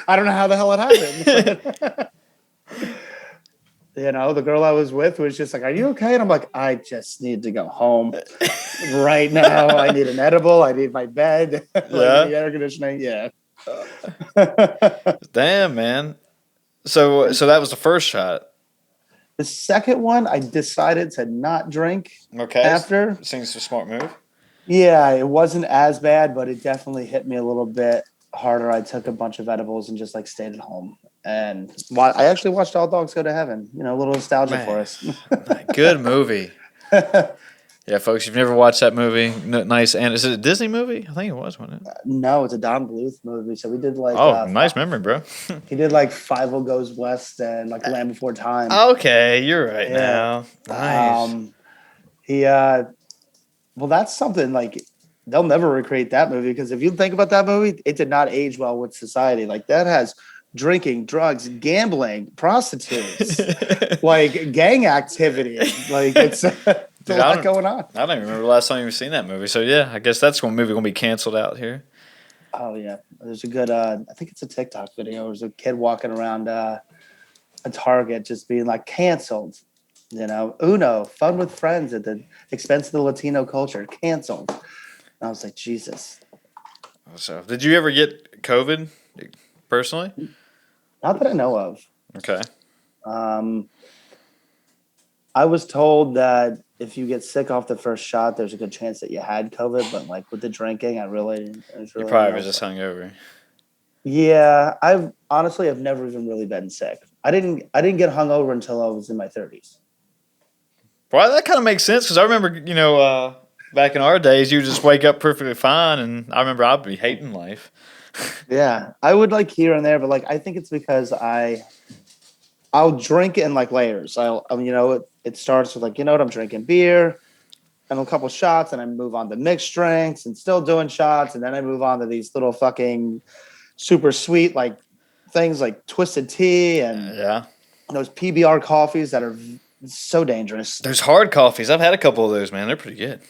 I don't know how the hell it happened. The girl I was with was just like, are you okay? And I'm like, I just need to go home right now. I need an edible. I need my bed. I need the air conditioning. Yeah. Damn, man. So that was the first shot. The second one, I decided to not drink after. Seems a smart move. Yeah, it wasn't as bad, but it definitely hit me a little bit harder. I took a bunch of edibles and just stayed at home. And I actually watched All Dogs Go to Heaven. A little nostalgia for us. Good movie. Yeah, folks, you've never watched that movie. Nice. And is it a Disney movie? I think it was, wasn't it? No, it's a Don Bluth movie. So we did nice memory, bro. He did Five O Goes West and Land Before Time. Okay, you're right now. Nice. Well, that's something they'll never recreate that movie because if you think about that movie, it did not age well with society. That has drinking, drugs, gambling, prostitutes, gang activity. It's a lot going on. I don't even remember the last time you've seen that movie. So yeah, I guess that's one movie gonna be canceled out here. Oh yeah, there's a good. I think it's a TikTok video. There's a kid walking around a Target just being canceled. Uno, fun with friends at the expense of the Latino culture, canceled. And I was like, Jesus. So, did you ever get COVID personally? Not that I know of. Okay. I was told that if you get sick off the first shot, there's a good chance that you had COVID. But with the drinking, I really you probably was just hungover. Yeah, I've never even really been sick. I didn't get hungover until I was in my 30s. Well, that kind of makes sense because I remember, back in our days, you would just wake up perfectly fine, and I remember I'd be hating life. Yeah, I would here and there, but I think it's because I'll drink in layers. It starts with I'm drinking beer and a couple shots, and I move on to mixed drinks and still doing shots, and then I move on to these little fucking super sweet things like twisted tea and those PBR coffees that are so dangerous. There's hard coffees. I've had a couple of those, man. They're pretty good.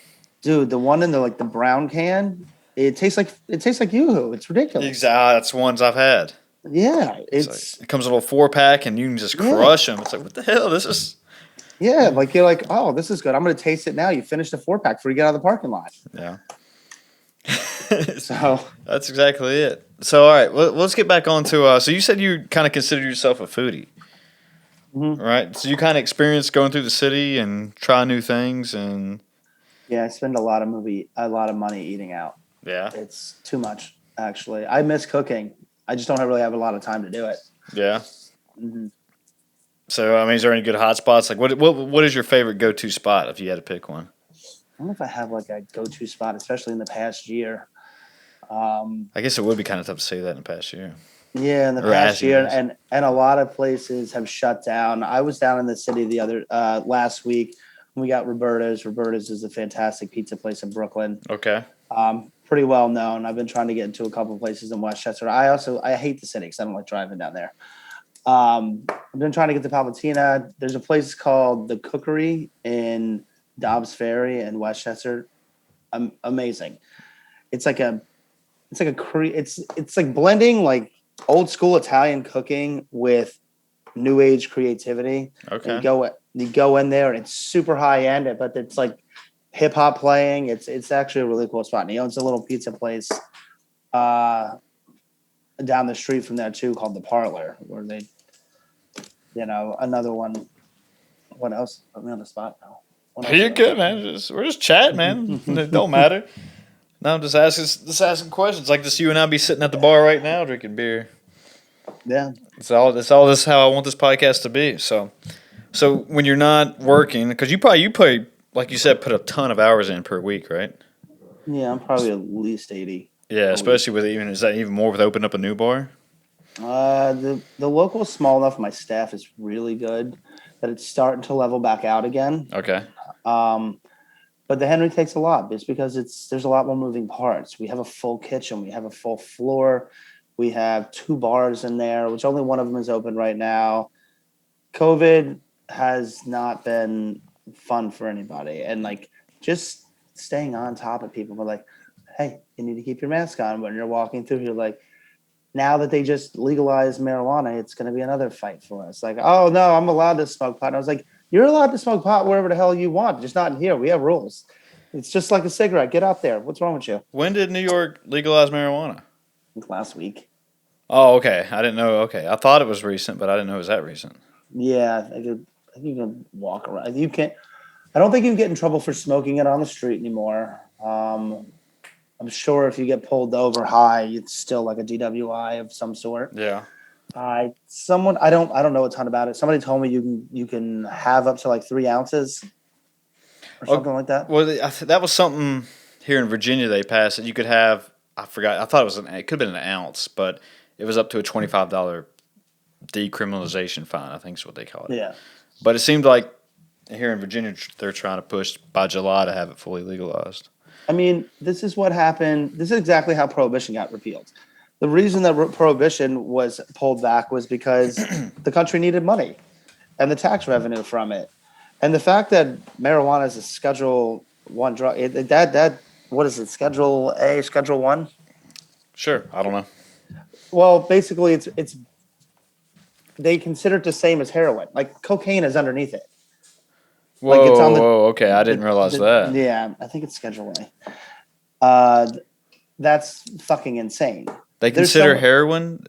Dude, the one in the the brown can, it tastes like Yoo-hoo. It's ridiculous. Exactly. That's the ones I've had. Yeah, it comes in a little 4-pack, and you can just crush them. It's what the hell? This is. Yeah, you're oh, this is good. I'm going to taste it now. You finish the 4-pack before you get out of the parking lot. Yeah. So that's exactly it. So all right, let's get back on to. So you said you kind of consider yourself a foodie. Mm-hmm. Right. So you kind of experience going through the city and try new things and. Yeah, I spend a lot of money eating out. Yeah. It's too much, actually. I miss cooking. I just don't really have a lot of time to do it. Yeah. Mm-hmm. So, is there any good hot spots? What is your favorite go-to spot if you had to pick one? I don't know if I have a go-to spot, especially in the past year. I guess it would be kind of tough to say that in the past year. Yeah, in the past year, and a lot of places have shut down. I was down in the city last week. We got Roberta's. Roberta's is a fantastic pizza place in Brooklyn. Okay. Pretty well known. I've been trying to get into a couple of places in Westchester. I hate the city because I don't like driving down there. I've been trying to get to Palmatina. There's a place called The Cookery in Dobbs Ferry in Westchester. Amazing. It's like it's like blending like old school Italian cooking with new age creativity. Okay. And you go in there and it's super high end, but it's like hip hop playing. It's actually a really cool spot. And he owns a little pizza place down the street from there too, called the Parlor, where they, another one. What else? Put me on the spot now. You're good, man. We're just chatting, man. It don't matter. No, I'm just asking questions. Like this, you and I be sitting at the bar right now drinking beer. Yeah. It's all this how I want this podcast to be. So when you're not working, because you probably like you said, put a ton of hours in per week, right? Yeah, I'm probably at least 80. Yeah, especially with is that even more with opening up a new bar? The local is small enough. My staff is really good that it's starting to level back out again. Okay. But the Henry takes a lot just because there's a lot more moving parts. We have a full kitchen. We have a full floor. We have 2 bars in there, which only one of them is open right now. COVID has not been fun for anybody. And like just staying on top of people. We're like, hey, you need to keep your mask on when you're walking through. You're like, now that they just legalized marijuana, it's going to be another fight for us. Like, oh, no, I'm allowed to smoke pot. And I was like, you're allowed to smoke pot wherever the hell you want, just not in here. We have rules. It's just like a cigarette. Get out there. What's wrong with you? When did New York legalize marijuana? Last week. Oh, okay. I didn't know. Okay. I thought it was recent, but I didn't know it was that recent. Yeah, I think you can walk around. You can't. I don't think you can get in trouble for smoking it on the street anymore. I'm sure if you get pulled over high, it's still like a DWI of some sort. Yeah. I don't know a ton about it. Somebody told me you can have up to like 3 ounces or something like that. Well, that was something here in Virginia they passed that you could have. I forgot. I thought it could have been an ounce, but it was up to a $25 decriminalization fine. I think is what they call it. Yeah. But it seemed like here in Virginia they're trying to push by July to have it fully legalized. I mean, this is what happened. This is exactly how Prohibition got repealed. The reason that Prohibition was pulled back was because the country needed money and the tax revenue from it. And the fact that marijuana is a Schedule 1 drug, what is it, Schedule A, Schedule 1? Sure. I don't know. Well, basically, it's they consider it the same as heroin. Like, cocaine is underneath it. Whoa, Like it's on the, okay. I didn't realize that. Yeah, I think it's Schedule A. That's fucking insane. They consider heroin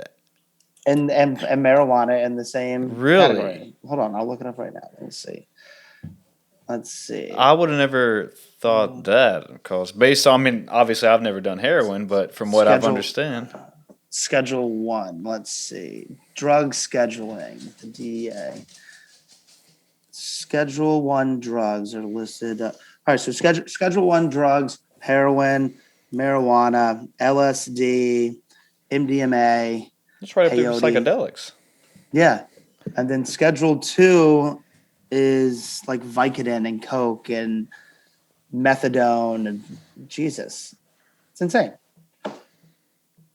and marijuana in the same category. Hold on, I'll look it up right now. Let's see. I would have never thought that because obviously I've never done heroin, but from what I've understand. Schedule 1. Let's see. Drug scheduling. The DEA. Schedule 1 drugs are listed. All right, so Schedule 1 drugs: heroin, marijuana, LSD, MDMA. That's right up there with psychedelics. Yeah, and then Schedule 2 is like Vicodin and Coke and methadone and Jesus, it's insane.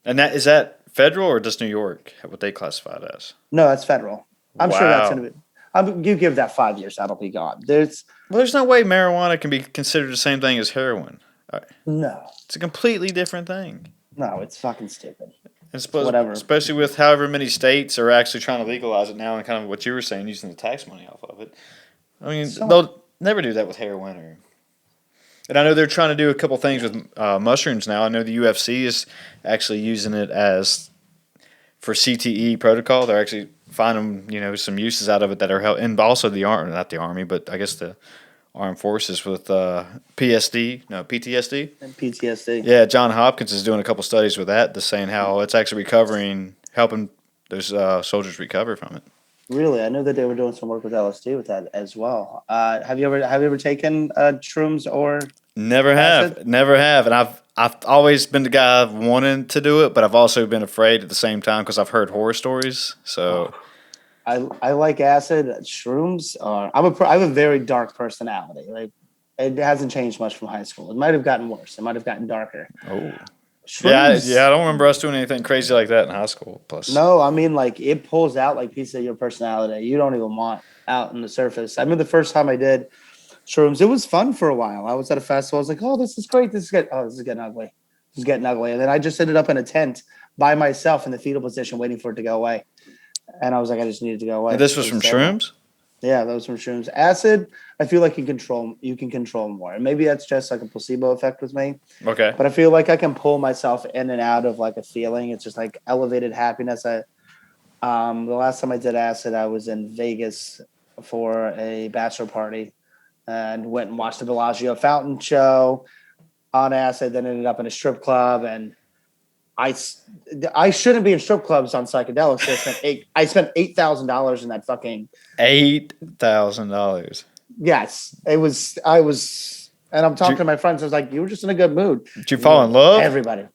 And is that federal or just New York? What they classify it as? No, that's federal. I'm sure that's going to be. You give that 5 years, that'll be gone. There's no way marijuana can be considered the same thing as heroin. No. It's a completely different thing. No, it's fucking stupid. Whatever. Especially with however many states are actually trying to legalize it now and kind of what you were saying, using the tax money off of it. I mean, they'll never do that with heroin. And I know they're trying to do a couple things with mushrooms now. I know the UFC is actually using it for CTE protocol. They're actually finding, some uses out of it that are helping, and also not the Army, but I guess the armed forces with PTSD. And PTSD. Yeah, John Hopkins is doing a couple studies with that, just saying how it's actually helping those soldiers recover from it. Really, I know that they were doing some work with LSD with that as well. Have you ever taken shrooms or? Never have, and I've always been the guy wanting to do it, but I've also been afraid at the same time because I've heard horror stories. So. I like acid. Shrooms are. I have a very dark personality. Like, it hasn't changed much from high school. It might have gotten worse. It might have gotten darker. Oh. Shrooms, yeah. I don't remember us doing anything crazy like that in high school. Plus, no, I mean, like, it pulls out like pieces of your personality you don't even want out in the surface. I mean, the first time I did Shrooms. It was fun for a while. I was at a festival. I was like, "Oh, this is great. This is good. Oh, this is getting ugly. This is getting ugly." And then I just ended up in a tent by myself in the fetal position, waiting for it to go away. And I was like, I just needed to go away. And this was from shrooms? Yeah, those from shrooms. Acid, I feel like you can control more. And maybe that's just like a placebo effect with me. Okay. But I feel like I can pull myself in and out of like a feeling. It's just like elevated happiness. The last time I did acid, I was in Vegas for a bachelor party and went and watched the Bellagio fountain show on acid, then ended up in a strip club. And I shouldn't be in strip clubs on psychedelics. I spent $8,000 in that fucking $8,000. Yes, it was. I was, and I'm talking to my friends. I was like, "You were just in a good mood." Did you fall in love? Everybody.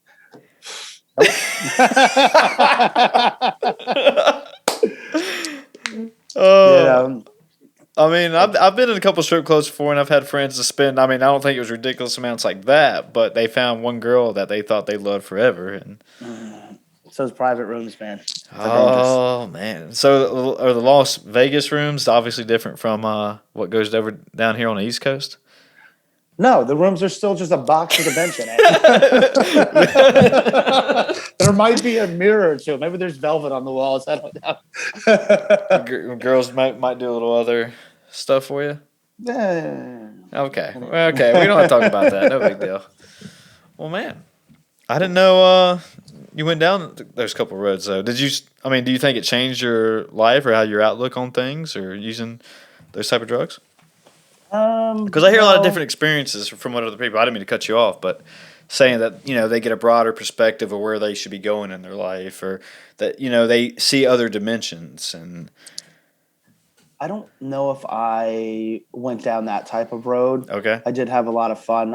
I mean, I've been in a couple strip clubs before, and I've had friends to spend. I mean, I don't think it was ridiculous amounts like that, but they found one girl that they thought they loved forever, and so it's private rooms, man. Oh man! So are the Las Vegas rooms obviously different from what goes over down here on the East Coast? No, the rooms are still just a box with a bench in it. There might be a mirror or two. Maybe there's velvet on the walls. I don't know. Girls might do a little other stuff for you. Yeah. Okay. We don't have to talk about that. No big deal. Well, man, I didn't know you went down those couple roads though. Do you think it changed your life or how your outlook on things or using those type of drugs? Because I hear a lot of different experiences from other people. I didn't mean to cut you off, but saying that they get a broader perspective of where they should be going in their life, or that they see other dimensions. And I don't know if I went down that type of road. Okay, I did have a lot of fun.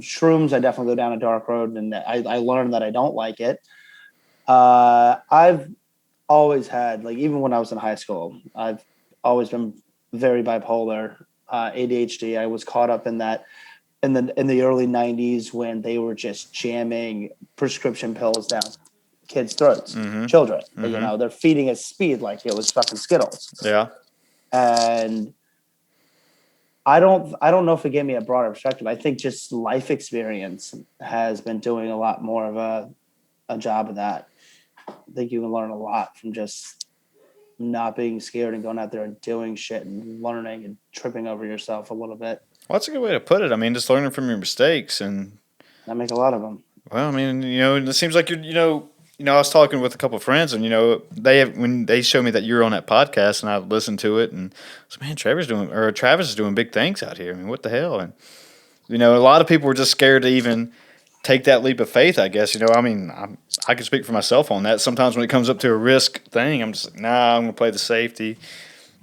Shrooms, I definitely go down a dark road, and I learned that I don't like it. I've always had, like, even when I was in high school, I've always been very bipolar. ADHD. I was caught up in that in the early 90s when they were just jamming prescription pills down kids' throats, children. Mm-hmm. They're feeding at speed like it was fucking Skittles. Yeah. And I don't know if it gave me a broader perspective. I think just life experience has been doing a lot more of a job of that. I think you can learn a lot from just not being scared and going out there and doing shit and learning and tripping over yourself a little bit. Well, that's a good way to put it. I mean, just learning from your mistakes, and I make a lot of them. Well, I mean, it seems like I was talking with a couple of friends, and when they showed me that you were on that podcast, and I listened to it, and I was like, man, Travis is doing big things out here. I mean, what the hell? And a lot of people were just scared to even take that leap of faith, I guess. I mean, I can speak for myself on that. Sometimes when it comes up to a risk thing, I'm just like, nah, I'm going to play the safety.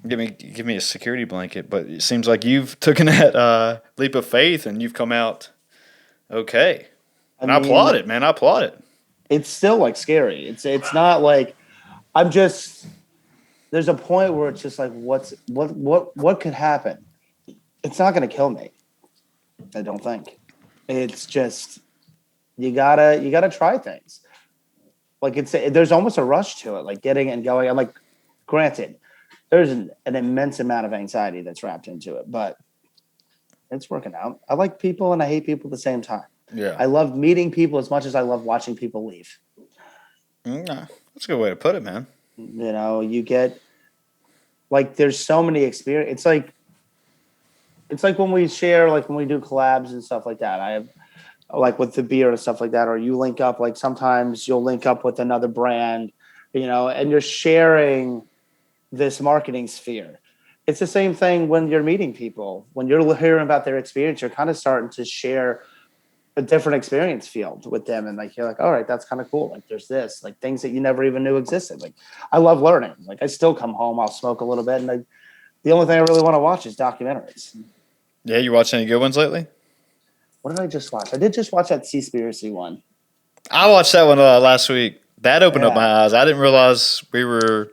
Give me a security blanket. But it seems like you've taken that leap of faith and you've come out okay. I applaud it, man. I applaud it. It's still like scary. It's not like I'm just. There's a point where it's just like, what could happen? It's not going to kill me. I don't think. It's just. You gotta try things. Like there's almost a rush to it, like getting and going. I'm like, granted, there's an immense amount of anxiety that's wrapped into it, but it's working out. I like people and I hate people at the same time. Yeah, I love meeting people as much as I love watching people leave. That's a good way to put it, man. You get like there's so many experiences. It's like when we share, like when we do collabs and stuff like that. I have. Like with the beer and stuff like that, or you link up, like sometimes you'll link up with another brand, and you're sharing this marketing sphere. It's the same thing when you're meeting people. When you're hearing about their experience, you're kind of starting to share a different experience field with them. And like, you're like, all right, that's kind of cool. Like there's this, like things that you never even knew existed. Like I love learning. Like I still come home, I'll smoke a little bit. And the only thing I really want to watch is documentaries. Yeah. You watch any good ones lately? What did I just watch? I did just watch that Seaspiracy one. I watched that one last week. That opened up my eyes. I didn't realize the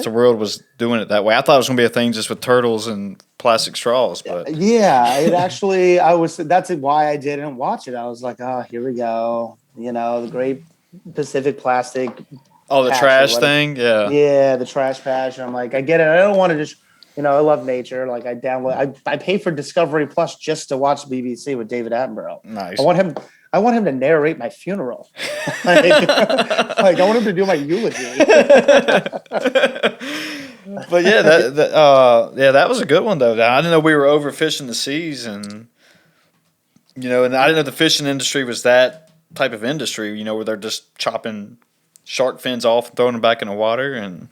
world was doing it that way. I thought it was going to be a thing just with turtles and plastic straws. But yeah, it actually, that's why I didn't watch it. I was like, oh, here we go. The Great Pacific Plastic. Oh, the trash thing? Yeah. Yeah, the trash patch. And I'm like, I get it. I don't want to just I love nature. Like I pay for Discovery Plus just to watch BBC with David Attenborough. Nice. I want him to narrate my funeral. like I want him to do my eulogy. But yeah, that was a good one though. I didn't know we were overfishing the seas, and and I didn't know the fishing industry was that type of industry. Where they're just chopping shark fins off and throwing them back in the water. And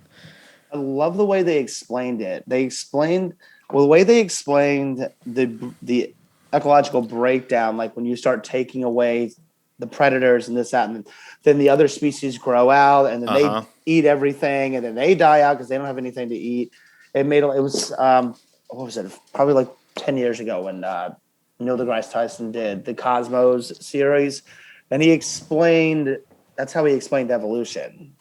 I love the way they explained it. The way they explained the ecological breakdown, like when you start taking away the predators and this, that, and then the other species grow out and then they eat everything and then they die out because they don't have anything to eat. It was what was it? Probably like 10 years ago when Neil deGrasse Tyson did the Cosmos series, and that's how he explained evolution,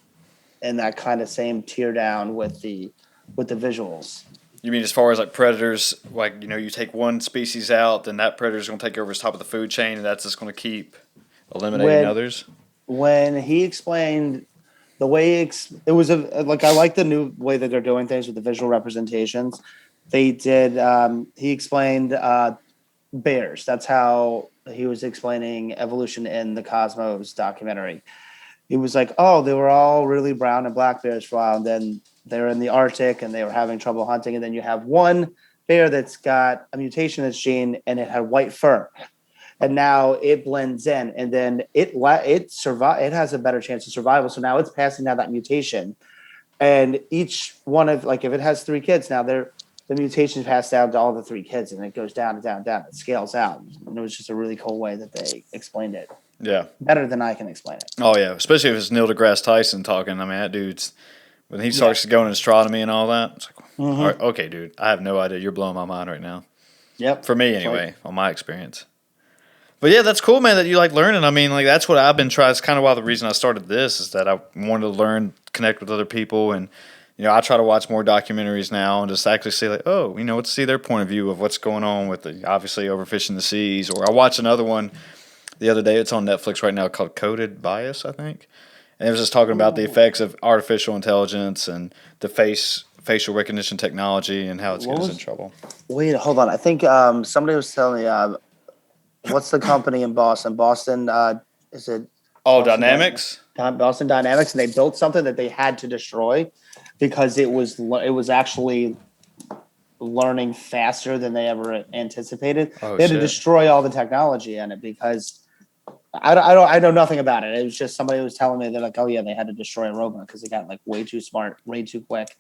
and that kind of same tear down with the visuals. You mean as far as like predators, like you take one species out, then that predator is going to take over the top of the food chain, and that's just going to keep eliminating others? When he explained the way it was I like the new way that they're doing things with the visual representations. They did. He explained bears. That's how he was explaining evolution in the Cosmos documentary. He was like, oh, they were all really brown and black bears for a while, and then they're in the Arctic and they were having trouble hunting, and then you have one bear that's got a mutation in its gene and it had white fur, and now it blends in, and then it survive. It has a better chance of survival, so now it's passing down that mutation, and each one of if it has 3 kids now, the mutations pass down to all the 3 kids, and it goes down and down and down. It scales out, and it was just a really cool way that they explained it. Yeah, better than I can explain it. Oh yeah, especially if it's Neil deGrasse Tyson talking. I mean, that dude's when he starts going in astronomy and all that. It's like, all right, okay, dude, I have no idea. You're blowing my mind right now. Yep. For me, anyway, on my experience. But yeah, that's cool, man. That you like learning. I mean, that's what I've been trying. It's kind of why the reason I started this is that I wanted to learn, connect with other people, and I try to watch more documentaries now and just actually see let's see their point of view of what's going on with the obviously overfishing the seas. Or I watched another one the other day. It's on Netflix right now called Coded Bias, I think. And it was just talking about the effects of artificial intelligence and the facial recognition technology and how it's getting us in trouble. Wait, hold on. I think somebody was telling me, what's the company in Boston? Boston, is it? Oh, Dynamics? Boston Dynamics. And they built something that they had to destroy because it was actually learning faster than they ever anticipated. They had to destroy all the technology in it because I know nothing about it. It was just somebody was telling me, they're like, oh yeah, they had to destroy a robot because they got way too smart, way too quick.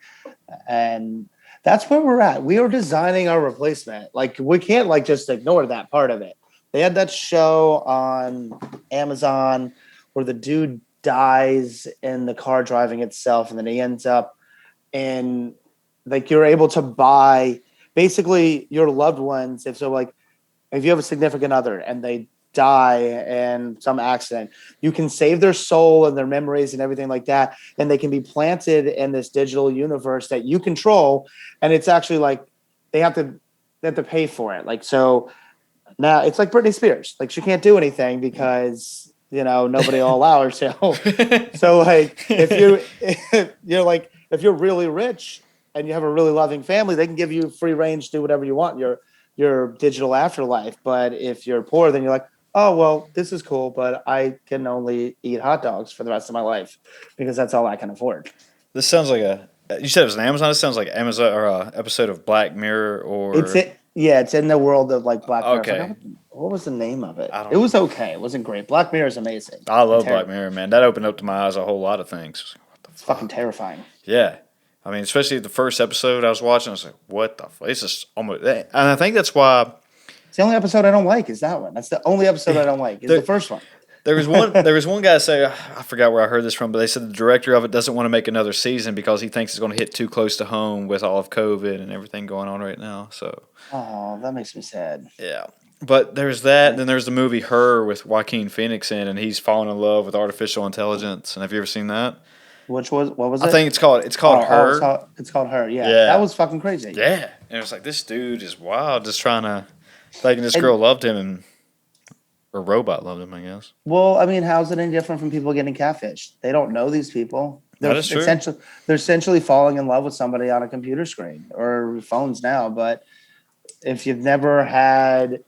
And that's where we're at. We are designing our replacement. We can't just ignore that part of it. They had that show on Amazon where the dude dies in the car driving itself, and then he ends up in you're able to buy basically your loved ones. If you have a significant other and they die in some accident, you can save their soul and their memories and everything like that, and they can be planted in this digital universe that you control. And it's actually they have to pay for it. So now it's like Britney Spears. She can't do anything because nobody will allow her to. So if you're really rich and you have a really loving family, they can give you free range to do whatever you want in your digital afterlife. But if you're poor, then you're like, oh, well, this is cool, but I can only eat hot dogs for the rest of my life because that's all I can afford. This sounds like you said it was an Amazon? This sounds like Amazon or an episode of Black Mirror or... It's in the world of Black Mirror. Okay. What was the name of it? It was okay. It wasn't great. Black Mirror is amazing. I love Black Mirror, man. That opened up to my eyes a whole lot of things. What the fuck? It's fucking terrifying. Yeah. I mean, especially the first episode I was watching, I was like, what the fuck? It's just almost... And I think that's why... It's the only episode I don't like is that one. That's the only episode I don't like is the first one. There was one guy say, I forgot where I heard this from, but they said the director of it doesn't want to make another season because he thinks it's going to hit too close to home with all of COVID and everything going on right now. So, oh, that makes me sad. Yeah. But there's that, and then there's the movie Her with Joaquin Phoenix in, and he's falling in love with artificial intelligence. And have you ever seen that? What was it? I think it's called Her. It's called Her, yeah. That was fucking crazy. Yeah. And it was like, this dude is wild, just trying to, thinking this girl loved him or robot loved him, I guess. Well, I mean, how's it any different from people getting catfished? They don't know these people. That is true. They're essentially falling in love with somebody on a computer screen or phones now. But if you've never had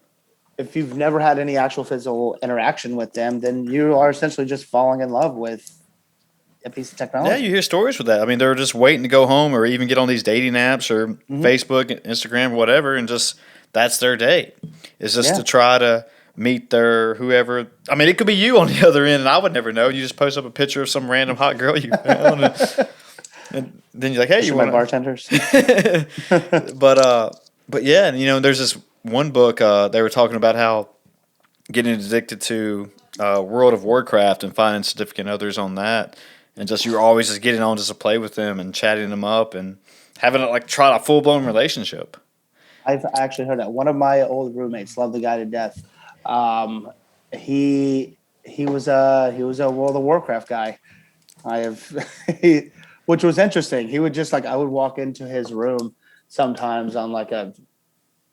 any actual physical interaction with them, then you are essentially just falling in love with a piece of technology. Yeah, you hear stories with that. I mean, they're just waiting to go home or even get on these dating apps or Facebook, Instagram, whatever, and just that's their date. It's just to try to meet their whoever. I mean, it could be you on the other end, and I would never know. You just post up a picture of some random hot girl you found, and then you're like, "Hey, you want bartenders?" But yeah, and there's this one book they were talking about how getting addicted to World of Warcraft and finding significant others on that, and just you're always just getting on just to play with them and chatting them up and having try a full blown relationship. I've actually heard that. One of my old roommates loved the guy to death. He was a World of Warcraft guy. Which was interesting. He would just I would walk into his room sometimes on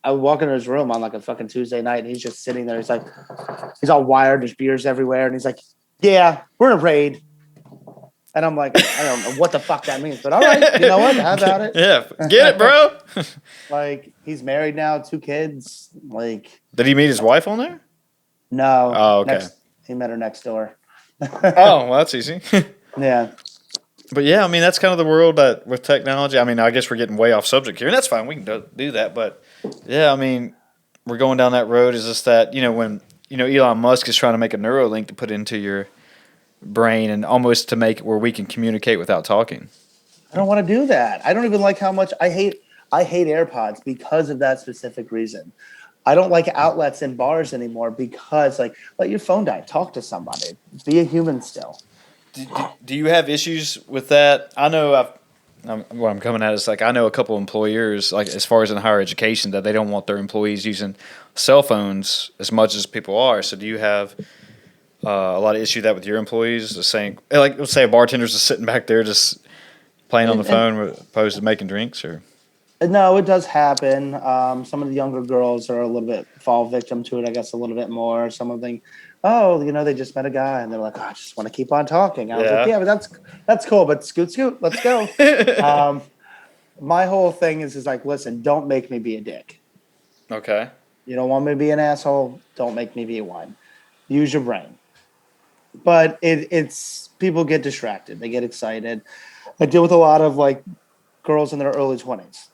I would walk into his room on a fucking Tuesday night, and he's just sitting there. He's all wired. There's beers everywhere, and he's like, "Yeah, we're in a raid." And I'm like, I don't know what the fuck that means, but all right, you know what? How about it? Yeah, get it, bro. He's married now, 2 kids. Did he meet his wife on there? No. Oh, okay. He met her next door. Oh, well, that's easy. Yeah. But yeah, I mean, that's kind of the world that with technology. I mean, I guess we're getting way off subject here, and that's fine. We can do that. But yeah, I mean, we're going down that road. Is just that, when, Elon Musk is trying to make a Neuralink to put into your brain and almost to make it where we can communicate without talking. I don't want to do that. I don't even like how much I hate AirPods because of that specific reason. I don't like outlets in bars anymore because let your phone die. Talk to somebody. Be a human still. Do you have issues with that? I know what I'm coming at is I know a couple employers, as far as in higher education, that they don't want their employees using cell phones as much as people are. So do you have a lot of issue that with your employees, just saying, let's say a bartender's just sitting back there just playing on the phone as opposed to making drinks, or? No, it does happen. Some of the younger girls are a little bit fall victim to it, I guess, a little bit more. Some of them, they just met a guy and they're like, I just want to keep on talking. I was like, yeah, but that's cool. But scoot, let's go. My whole thing is listen, don't make me be a dick. Okay. You don't want me to be an asshole. Don't make me be one. Use your brain. But it's people get distracted. They get excited. I deal with a lot of girls in their early 20s.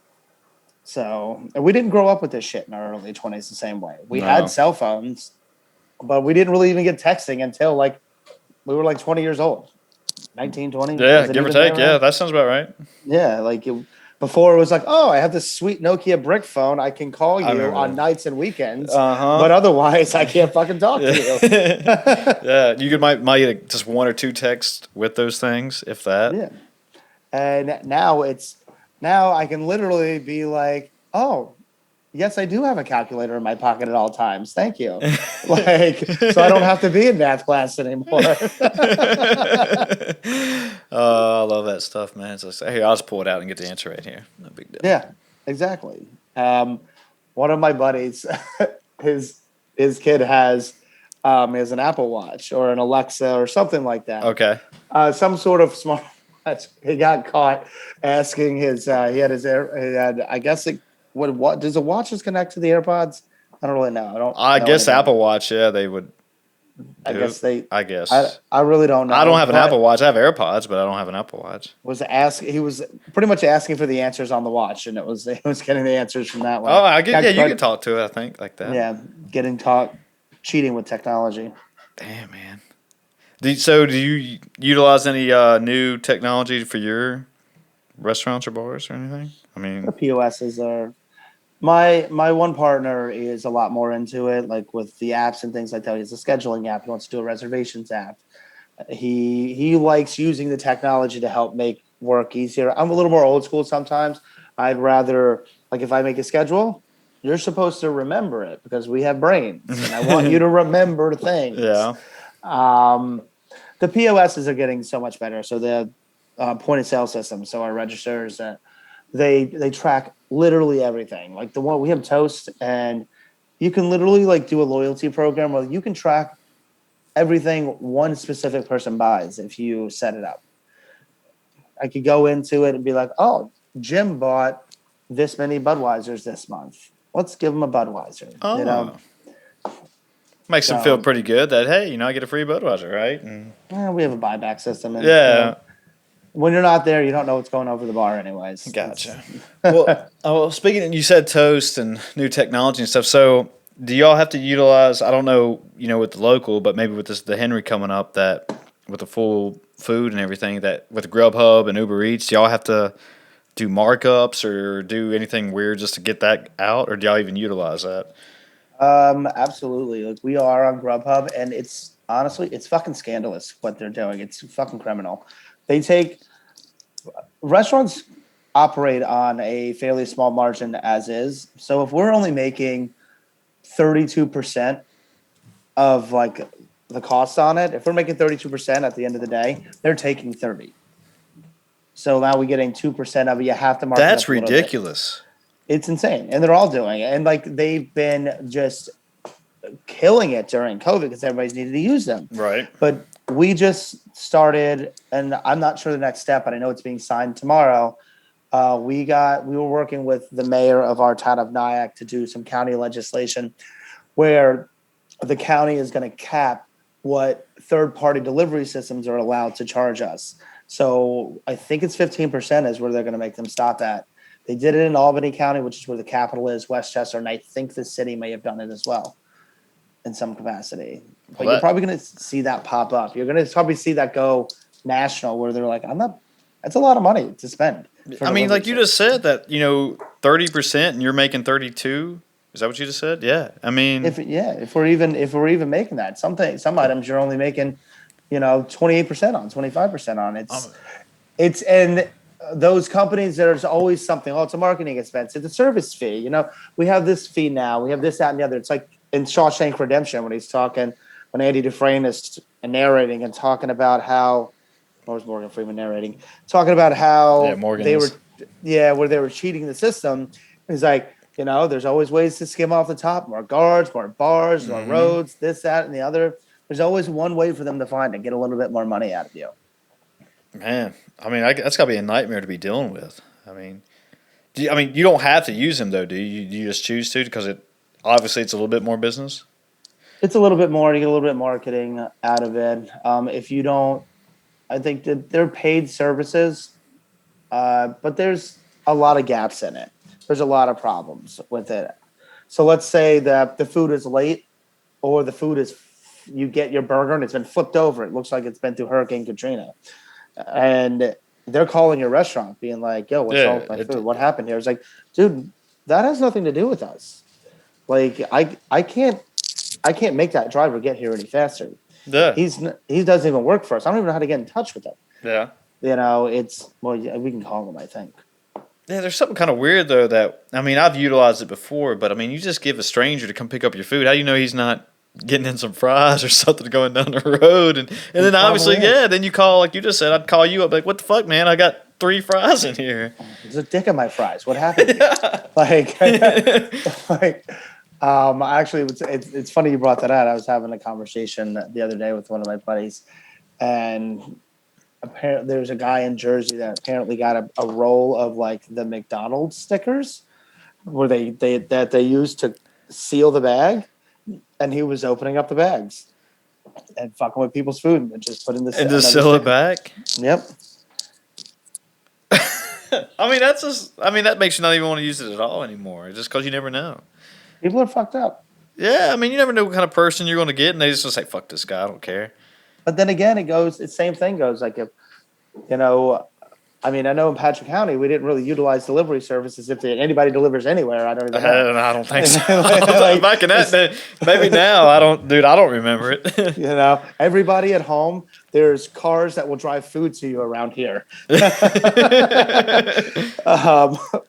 So, and we didn't grow up with this shit in our early 20s the same way. We had cell phones, but we didn't really even get texting until we were 20 years old. 19, 20. Yeah, give or take. Yeah, that sounds about right. Yeah, before it was I have this sweet Nokia brick phone. I can call you on nights and weekends, but otherwise I can't fucking talk to you. Yeah, you might get just 1 or 2 texts with those things, if that. Yeah, and now I can literally be oh, yes, I do have a calculator in my pocket at all times. Thank you. So I don't have to be in math class anymore. Oh, I love that stuff, man. It's here, I'll just pull it out and get the answer right here. No big deal. Yeah, exactly. One of my buddies, his kid has an Apple Watch or an Alexa or something like that. Okay. Some sort of smart. He got caught asking I guess what does the watches connect to the AirPods? I don't really know. I guess Apple Watch, yeah, they would. I guess. I really don't know. I don't have an Apple Watch. I have AirPods, but I don't have an Apple Watch. He was pretty much asking for the answers on the watch, and it was getting the answers from that one. Oh, I get. Yeah, you can talk to it. I think like that. Yeah, cheating with technology. Damn, man. Do you utilize any new technology for your restaurants or bars or anything? I mean, the POSs are. My one partner is a lot more into it, with the apps and things like that. He's a scheduling app. He wants to do a reservations app. He likes using the technology to help make work easier. I'm a little more old school sometimes. I'd rather, if I make a schedule, you're supposed to remember it because we have brains, and I want you to remember things. Yeah. The POSs are getting so much better. So the point of sale system, so our registers, they track literally everything. The one we have Toast, and you can literally do a loyalty program where you can track everything one specific person buys if you set it up. I could go into it and be like, oh, Jim bought this many Budweisers this month. Let's give him a Budweiser. Oh. You know, Makes them feel pretty good that, hey, I get a free Budweiser, right? And, we have a buyback system. And, yeah. When you're not there, you don't know what's going over the bar anyways. Gotcha. Well, speaking, you said toast and new technology and stuff. So do y'all have to utilize, I don't know, with the local, but maybe with the Henry coming up, that with the full food and everything, that with Grubhub and Uber Eats, do y'all have to do markups or do anything weird just to get that out? Or do y'all even utilize that? Absolutely. Like, we are on Grubhub, and it's fucking scandalous what they're doing. It's fucking criminal. Restaurants operate on a fairly small margin as is. So if we're only making 32% of like the costs on it, if we're making 32% at the end of the day, they're taking 30. So now we're getting 2% of it. You have to mark. That's ridiculous. It's insane. And they're all doing it. And like, they've been just killing it during COVID because everybody's needed to use them. Right. But we just started, and I'm not sure the next step, but I know it's being signed tomorrow. We were working with the mayor of our town of Nyack to do some county legislation where the county is going to cap what third-party delivery systems are allowed to charge us. So I think it's 15% is where they're going to make them stop at. They did it in Albany County, which is where the capital is, Westchester, and I think the city may have done it as well in some capacity. But you're probably going to see that pop up. You're going to probably see that go national where they're like, that's a lot of money to spend. I mean, like you just said that, 30% and you're making 32. Is that what you just said? Yeah. I mean, if we're even making that, some items you're only making, 28% on, 25% on. And those companies, there's always something. Oh, it's a marketing expense. It's a service fee. We have this fee now. We have this, that, and the other. It's like in Shawshank Redemption when Andy Dufresne is narrating and talking about how, or was Morgan Freeman narrating, talking about how where they were cheating the system. He's like, there's always ways to skim off the top, more guards, more bars, more roads, this, that, and the other. There's always one way for them to find and get a little bit more money out of you. Man, I mean, that's got to be a nightmare to be dealing with. I mean, you don't have to use them, though, do you? Do you just choose to because obviously it's a little bit more business? It's a little bit more. You get a little bit marketing out of it. If you don't, I think that they're paid services, but there's a lot of gaps in it. There's a lot of problems with it. So let's say that the food is late or the food is, you get your burger and it's been flipped over. It looks like it's been through Hurricane Katrina. And they're calling your restaurant being like, yo, what's wrong with my food? What happened here? It's like, dude, that has nothing to do with us. Like, I can't make that driver get here any faster. Yeah. He doesn't even work for us. I don't even know how to get in touch with him. Yeah. We can call him, I think. Yeah, there's something kind of weird, though, that, I've utilized it before, but, you just give a stranger to come pick up your food. How do you know he's not getting in some fries or something going down the road? And then obviously, then you call, like you just said, I'd call you up, like, what the fuck, man? I got 3 fries in here. There's a dick in my fries. What happened? Actually, it's funny you brought that out. I was having a conversation the other day with one of my buddies, and apparently there's a guy in Jersey that apparently got a roll of like the McDonald's stickers where they use to seal the bag, and he was opening up the bags and fucking with people's food and just putting this and just seal it back. Yep. That makes you not even want to use it at all anymore, just because you never know. People are fucked up. Yeah, you never know what kind of person you're going to get, and they just say, fuck this guy, I don't care. But then again, the same thing goes. Like, if, I know in Patrick County, we didn't really utilize delivery services. If anybody delivers anywhere, I don't even know. I don't think so. Back in that day, maybe now, I don't remember it. Everybody at home, there's cars that will drive food to you around here.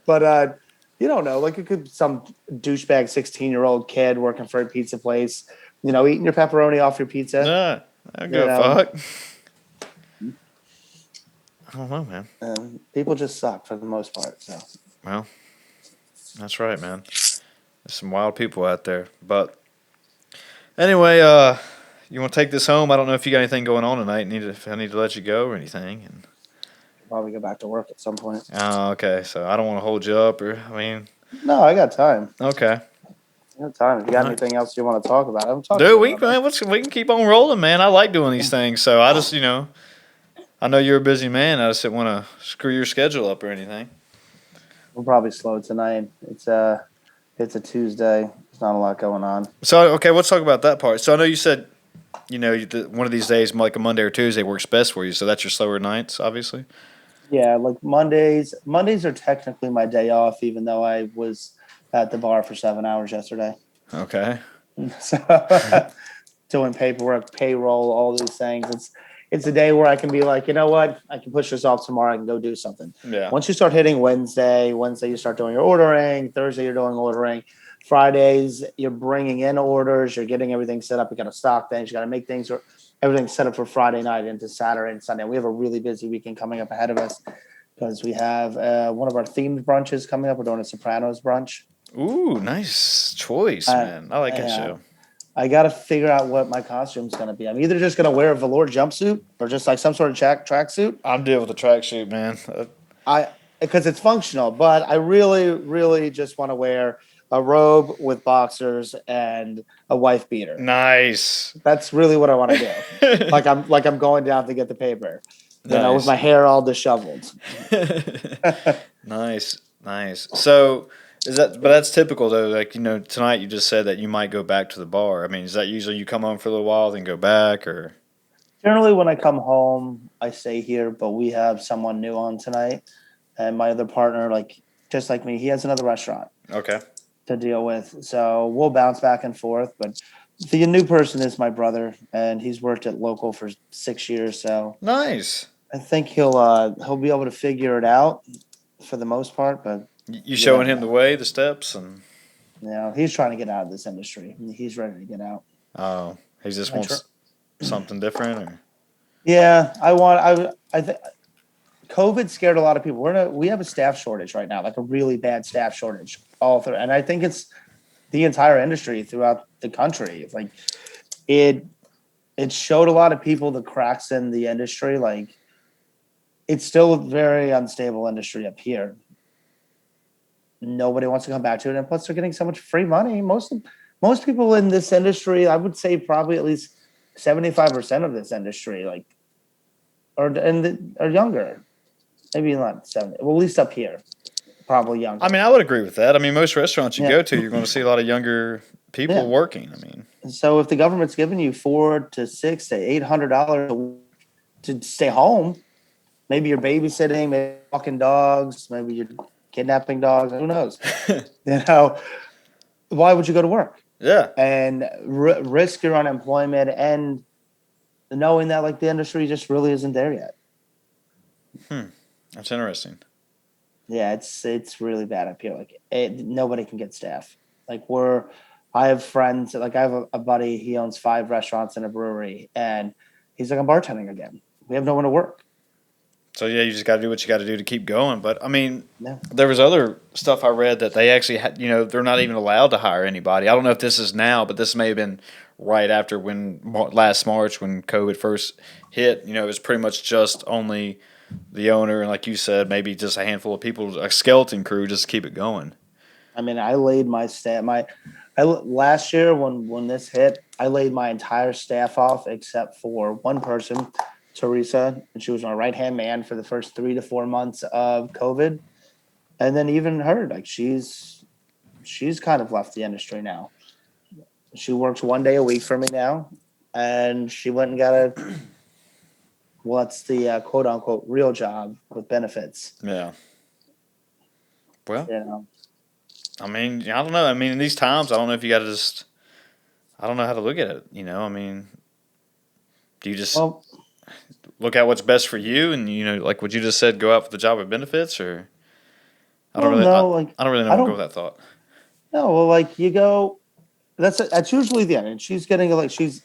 But you don't know. Like, it could be some douchebag 16-year-old kid working for a pizza place, eating your pepperoni off your pizza. Yeah, I don't give a fuck. I don't know, man. People just suck for the most part. So. Well, that's right, man. There's some wild people out there. But anyway, you want to take this home? I don't know if you got anything going on tonight. If I need to let you go or anything. probably go back to work at some point. Oh, okay. So I don't want to hold you up, or I mean, No, I got time. okay. I got time. If you got All right. anything else you want to talk about, I'm talking Dude, about. we can keep on rolling, man. I like doing these things. So I just, I know you're a busy man. I just didn't want to screw your schedule up or anything. We're probably slow tonight. It's a Tuesday. There's not a lot going on. So okay, let's talk about that part. So I know you said, one of these days, like a Monday or Tuesday, works best for you. So that's your slower nights, obviously. Yeah, like Mondays. Mondays are technically my day off, even though I was at the bar for 7 hours yesterday. Okay. So doing paperwork, payroll, all these things. It's a day where I can be like, you know what? I can push this off tomorrow. I can go do something. Yeah. Once you start hitting Wednesday you start doing your ordering. Thursday, you're doing ordering. Fridays, you're bringing in orders. You're getting everything set up. You got to stock things. You got to make things or everything set up for Friday night into Saturday and Sunday. We have a really busy weekend coming up ahead of us because we have one of our themed brunches coming up. We're doing a Sopranos brunch. Ooh, nice choice, man. I like that show. I got to figure out what my costume's going to be. I'm either just going to wear a velour jumpsuit or just like some sort of tracksuit. I'm dealing with the tracksuit, man. Because it's functional, but I really, really just want to wear a robe with boxers and a wife beater. Nice. That's really what I want to do. like I'm going down to get the paper, Nice. with my hair all disheveled. Nice. So but that's typical though. Like, tonight you just said that you might go back to the bar. I mean, is that usually you come home for a little while, then go back, or? Generally, when I come home, I stay here, but we have someone new on tonight. And my other partner, just like me, he has another restaurant. Okay. To deal with. So we'll bounce back and forth. But the new person is my brother, and he's worked at local for 6 years. So nice. I think he'll be able to figure it out for the most part. But you showing him the way, the steps, and he's trying to get out of this industry. He's ready to get out. Oh, he just wants something different, or? Yeah, I think COVID scared a lot of people. We have a staff shortage right now, like a really bad staff shortage all through, and I think it's the entire industry throughout the country. It's like it showed a lot of people the cracks in the industry. Like it's still a very unstable industry up here. Nobody wants to come back to it, and plus they're getting so much free money. Most people in this industry, I would say probably at least 75% of this industry, are younger. Maybe not 70. Well, at least up here, probably younger. I mean, I would agree with that. I mean, most restaurants you go to, you're going to see a lot of younger people working. I mean, so if the government's giving you $400 to $600 to $800 to stay home, maybe you're babysitting, maybe walking dogs, maybe you're kidnapping dogs. Who knows? Why would you go to work? Yeah, and risk your unemployment and knowing that the industry just really isn't there yet. That's interesting. Yeah, it's really bad up here. Nobody can get staff. I have friends. I have a buddy. He owns 5 restaurants and a brewery, and he's like, I'm bartending again. We have no one to work. So yeah, you just got to do what you got to do to keep going. But I mean, there was other stuff I read that they actually had. They're not even allowed to hire anybody. I don't know if this is now, but this may have been right after last March when COVID first hit. It was pretty much just only the owner and, like you said, maybe just a handful of people, a skeleton crew, just to keep it going. I mean, I laid my staff. Last year when this hit, I laid my entire staff off except for one person, Teresa, and she was my right-hand man for the first 3 to 4 months of COVID. And then even her, she's kind of left the industry now. She works 1 day a week for me now, and she went and got what's the quote-unquote real job with benefits. Yeah. Well, I mean, I don't know. I mean, in these times, I don't know if you got to just – I don't know how to look at it, I mean, do you just look at what's best for you and, like what you just said, go out for the job with benefits, or – I don't really know where to go with that thought. No, well, you go – that's usually the end. And she's getting she's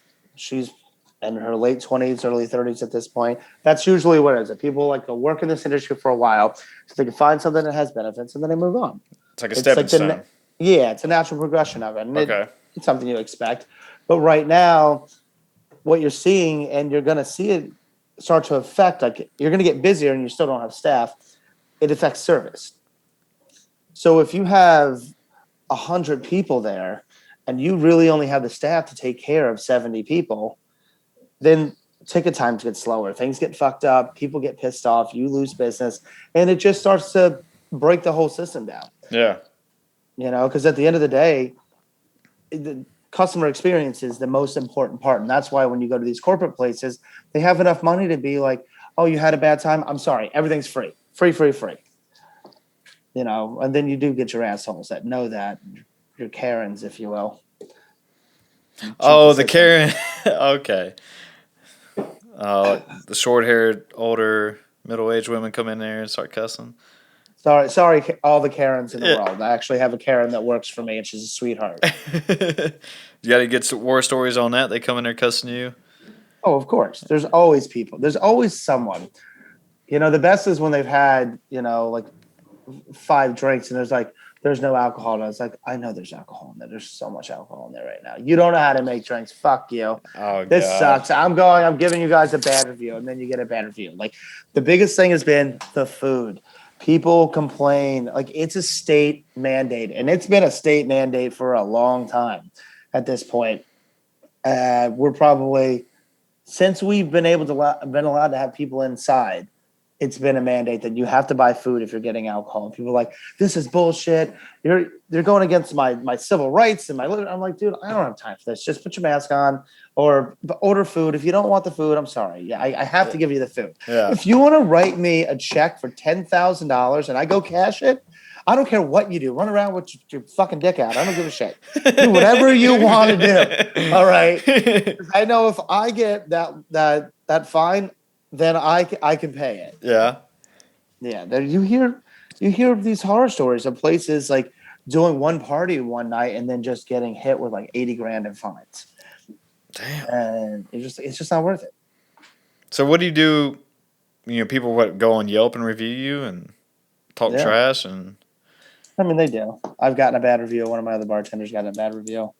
in her late 20s, early 30s at this point. That's usually what it is. People to work in this industry for a while so they can find something that has benefits and then they move on. It's like a stepping stone. It's a natural progression of it. And okay. It's something you expect. But right now, what you're seeing, and you're going to see it start to affect, like you're going to get busier and you still don't have staff, it affects service. So if you have 100 people there and you really only have the staff to take care of 70 people, then ticket times get slower. Things get fucked up. People get pissed off. You lose business. And it just starts to break the whole system down. Yeah. Because at the end of the day, the customer experience is the most important part. And that's why when you go to these corporate places, they have enough money to be like, oh, you had a bad time? I'm sorry. Everything's free. Free. And then you do get your assholes that know that. Your Karens, if you will. Oh, the Karen. Okay. The short-haired, older, middle-aged women come in there and start cussing. Sorry, all the Karens in the world. I actually have a Karen that works for me, and she's a sweetheart. You got to get some war stories on that. They come in there cussing you. Oh, of course. There's always people. There's always someone. The best is when they've had, like 5 drinks, and there's no alcohol. And I was like, I know there's alcohol in there. There's so much alcohol in there right now. You don't know how to make drinks. Fuck you. Oh, this God. sucks. I'm giving you guys a bad review, and then you get a bad review. Like, the biggest thing has been the food. People complain. Like, it's a state mandate, and it's been a state mandate for a long time at this point. We're probably, since we've been allowed to have people inside, it's been a mandate that you have to buy food if you're getting alcohol. And people are like, this is bullshit. You're going against my civil rights and my liberty. I'm like, dude, I don't have time for this. Just put your mask on or order food. If you don't want the food, I'm sorry. Yeah, I have to give you the food. Yeah. If you want to write me a check for $10,000 and I go cash it, I don't care what you do. Run around with your fucking dick out. I don't give a shit. Do whatever you want to do. All right. I know if I get that fine, then I can pay it. Yeah. Yeah. You hear these horror stories of places like doing one party one night and then just getting hit with like 80 grand in fines. Damn. And it's just not worth it. So what do you do? People go on Yelp and review you and talk trash and. I mean, they do. I've gotten a bad review. One of my other bartenders got a bad review.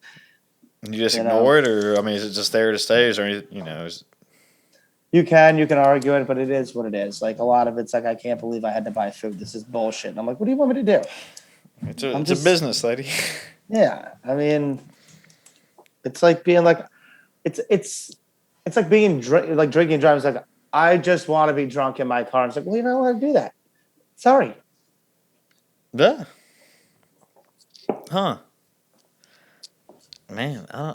And you just ignore it, or is it just there to stay? Is there You can argue it, but it is what it is. Like, a lot of it's like, I can't believe I had to buy food. This is bullshit. And I'm like, what do you want me to do? It's a business, lady. Yeah. I mean, it's like being like, it's like being like drinking and driving. It's like, I just want to be drunk in my car. And it's like, well, you don't want to do that. Sorry. Yeah. Huh. Man, I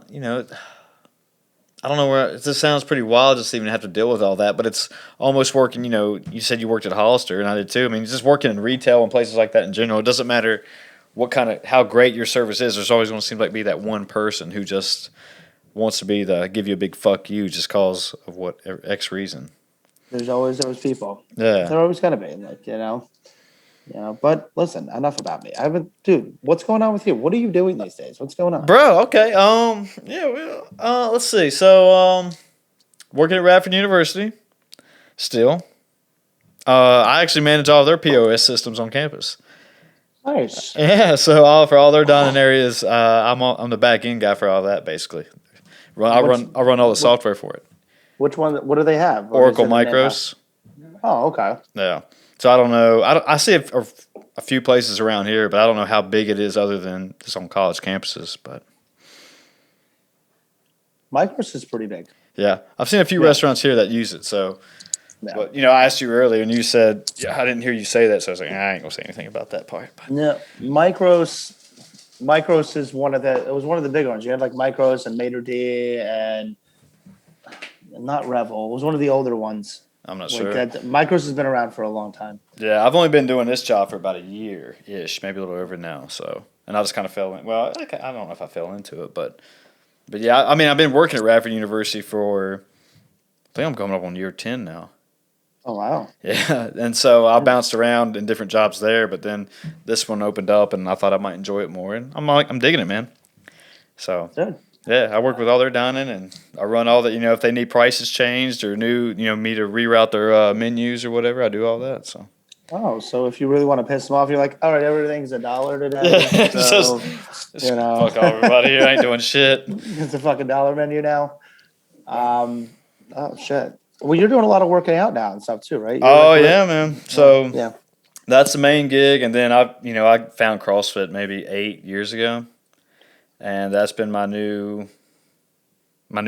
don't know where this sounds pretty wild just to even have to deal with all that, but it's almost working. You said you worked at Hollister, and I did too. I mean, just working in retail and places like that in general. It doesn't matter how great your service is. There's always going to seem like be that one person who just wants to give you a big fuck you just cause of what X reason. There's always those people. Yeah, they're always gonna be But listen, enough about me. Dude, what's going on with you? What are you doing these days? What's going on, bro? Okay, let's see. So, working at Radford University, still. I actually manage all their POS systems on campus. Nice. Yeah, so for all their dining areas, I'm the back end guy for all that basically. I run all the software for it. Which one? What do they have? Oracle Micros. Oh, okay. Yeah. So I don't know. I see a few places around here, but I don't know how big it is other than just on college campuses. But Micros is pretty big. Yeah, I've seen a few restaurants here that use it. So, but I asked you earlier, and you said, I didn't hear you say that, so I was like, I ain't gonna say anything about that part. But. No, Micros is one of the big ones. You had like Micros and Maitre D and not Revel. It was one of the older ones. I'm not sure. Micros has been around for a long time. Yeah, I've only been doing this job for about a year-ish, maybe a little over now. So, and I just kind of fell in. Well, I don't know if I fell into it, but yeah, I mean, I've been working at Radford University for, I think I'm coming up on year 10 now. Oh, wow. Yeah, and so I bounced around in different jobs there, but then this one opened up, and I thought I might enjoy it more, and I'm digging it, man. So. Good. Yeah, I work with all their dining, and I run all that. If they need prices changed or me to reroute their menus or whatever, I do all that. So. Oh, so if you really want to piss them off, you're like, all right, everything's $1 today. So, just fuck off, everybody here. I ain't doing shit. It's a fucking $1 menu now. Oh shit. Well, you're doing a lot of working out now and stuff too, right? You're Oh like, yeah, man. So yeah. that's the main gig, and then I found CrossFit maybe 8 years ago, and that's been my new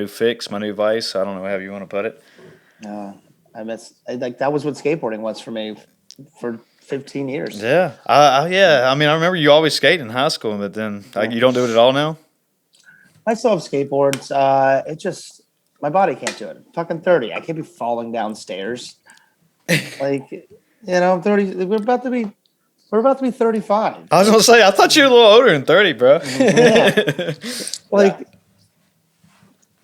fix, my new vice. I don't know however you want to put it. Like that was what skateboarding was for me for 15 years. Yeah, I mean, I remember you always skate in high school, but then Yeah. you don't do it at all now. I still have skateboards. It just my body can't do it. I'm fucking 30. I can't be falling downstairs. Like, I'm 30. We're about to be 35. I was gonna say, I thought you were a little older than 30, bro. Yeah. Like,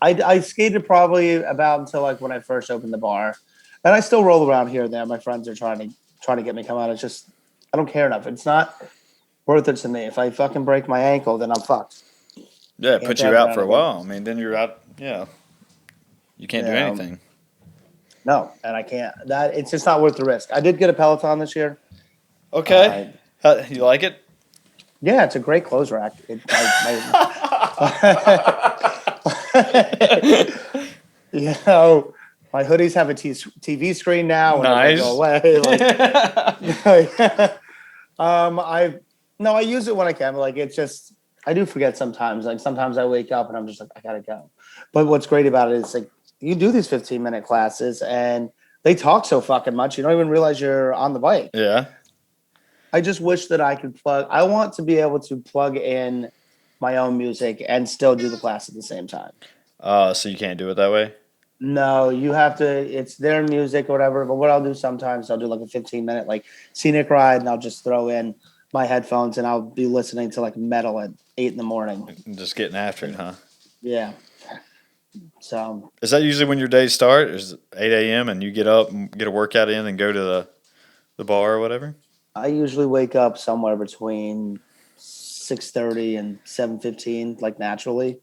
I skated probably about until like when I first opened the bar, and I still roll around here and there. My friends are trying to get me to come out. It's just I don't care enough. It's not worth it to me. If I fucking break my ankle, then I'm fucked. Yeah, Can't put you drive out around for a again. while. I mean, then you're out. Yeah, you can't do Yeah, anything. No, and I can't. It's just not worth the risk. I did get a Peloton this year. Okay, you like it? Yeah, it's a great clothes rack. My hoodies have a TV screen now. Whenever I Nice. go away. I use it when I can. Like it's just I do forget sometimes. Like sometimes I wake up and I'm just like I gotta go. But what's great about it is like you do these 15-minute classes and they talk so fucking much you don't even realize you're on the bike. Yeah. I just wish that I could plug. I want to be able to plug in my own music and still do the class at the same time. So you can't do it that way? No, you have to. It's their music or whatever. But what I'll do sometimes, I'll do like a 15-minute like scenic ride, and I'll just throw in my headphones and I'll be listening to like metal at 8 a.m. Just getting after it, huh? Yeah. So is that usually when your days start? Is it 8 a.m. and you get up and get a workout in and go to the bar or whatever? I usually wake up somewhere between 6:30 and 7:15, like naturally.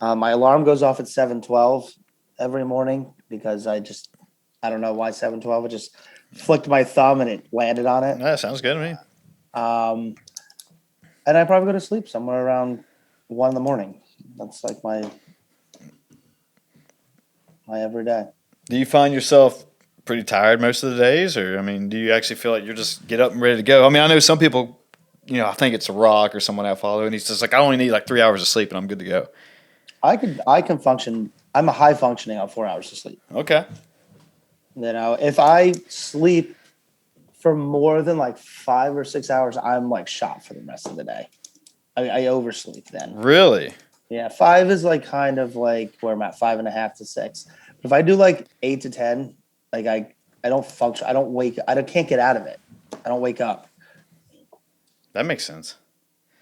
My alarm goes off at 7:12 every morning because I don't know why 7:12. I just flicked my thumb and it landed on it. That sounds good to me. And I probably go to sleep somewhere around 1 a.m. That's like my every day. Do you find yourself pretty tired most of the days, or I mean, do you actually feel like you're just get up and ready to go? I mean, I know some people, I think it's a Rock or someone I follow, and he's just like, I only need like 3 hours of sleep and I'm good to go. I can function. I'm a high functioning on 4 hours of sleep. Okay. If I sleep for more than like 5 or 6 hours, I'm like shot for the rest of the day. I oversleep then. Really? Yeah, 5 is like kind of like where I'm at, 5.5 to 6. If I do like 8 to 10, like I don't function. I don't wake. I can't get out of it. I don't wake up. That makes sense.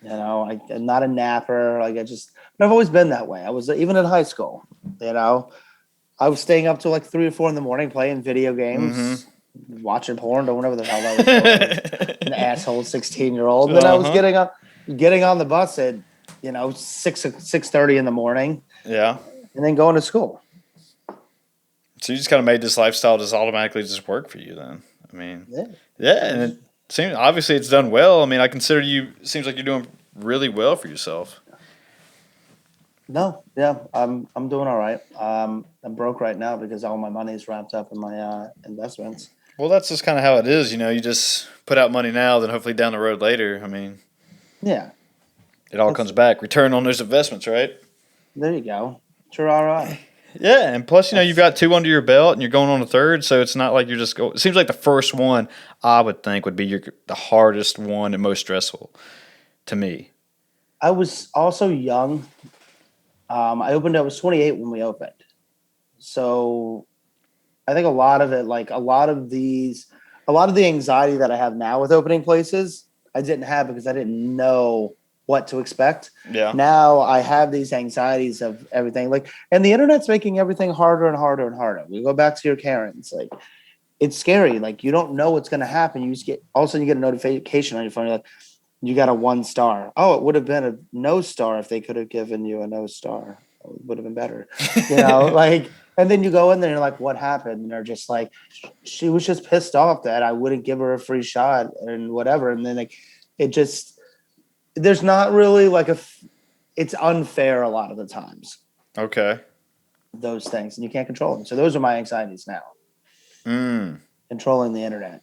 I'm not a napper. Like but I've always been that way. I was even in high school. I was staying up till like 3 or 4 in the morning playing video games, watching porn or whatever the hell I was doing. An asshole 16-year-old. Then I was getting on the bus at 6:30 in the morning. Yeah. And then going to school. So you just kind of made this lifestyle just automatically just work for you then. I mean, yeah, and it seems obviously it's done well. I mean, I consider it seems like you're doing really well for yourself. No, yeah, I'm doing all right. I'm broke right now because all my money is wrapped up in my investments. Well, that's just kind of how it is. You just put out money now, then hopefully down the road later. I mean, yeah, it all comes back. Return on those investments, right? There you go. Sure, all right. Yeah, and plus, you've got 2 under your belt, and you're going on a third, so it's not like you're just going. It seems like the first one, I would think, would be the hardest one and most stressful to me. I was also young. I was 28 when we opened. So I think a lot of the anxiety that I have now with opening places, I didn't have because I didn't know what to expect. Yeah. Now I have these anxieties of everything and the internet's making everything harder and harder and harder. We go back to your Karens. It's scary. You don't know what's going to happen. You just all of a sudden you get a notification on your phone. You're like, you got a 1 star. Oh, it would have been a no star if they could have given you a no star. It would have been better. And then you go in there and you're like, what happened? And they're just like, she was just pissed off that I wouldn't give her a free shot and whatever. And then there's not really it's unfair a lot of the times. Okay. those things, and you can't control them. So those are my anxieties now. Controlling the internet.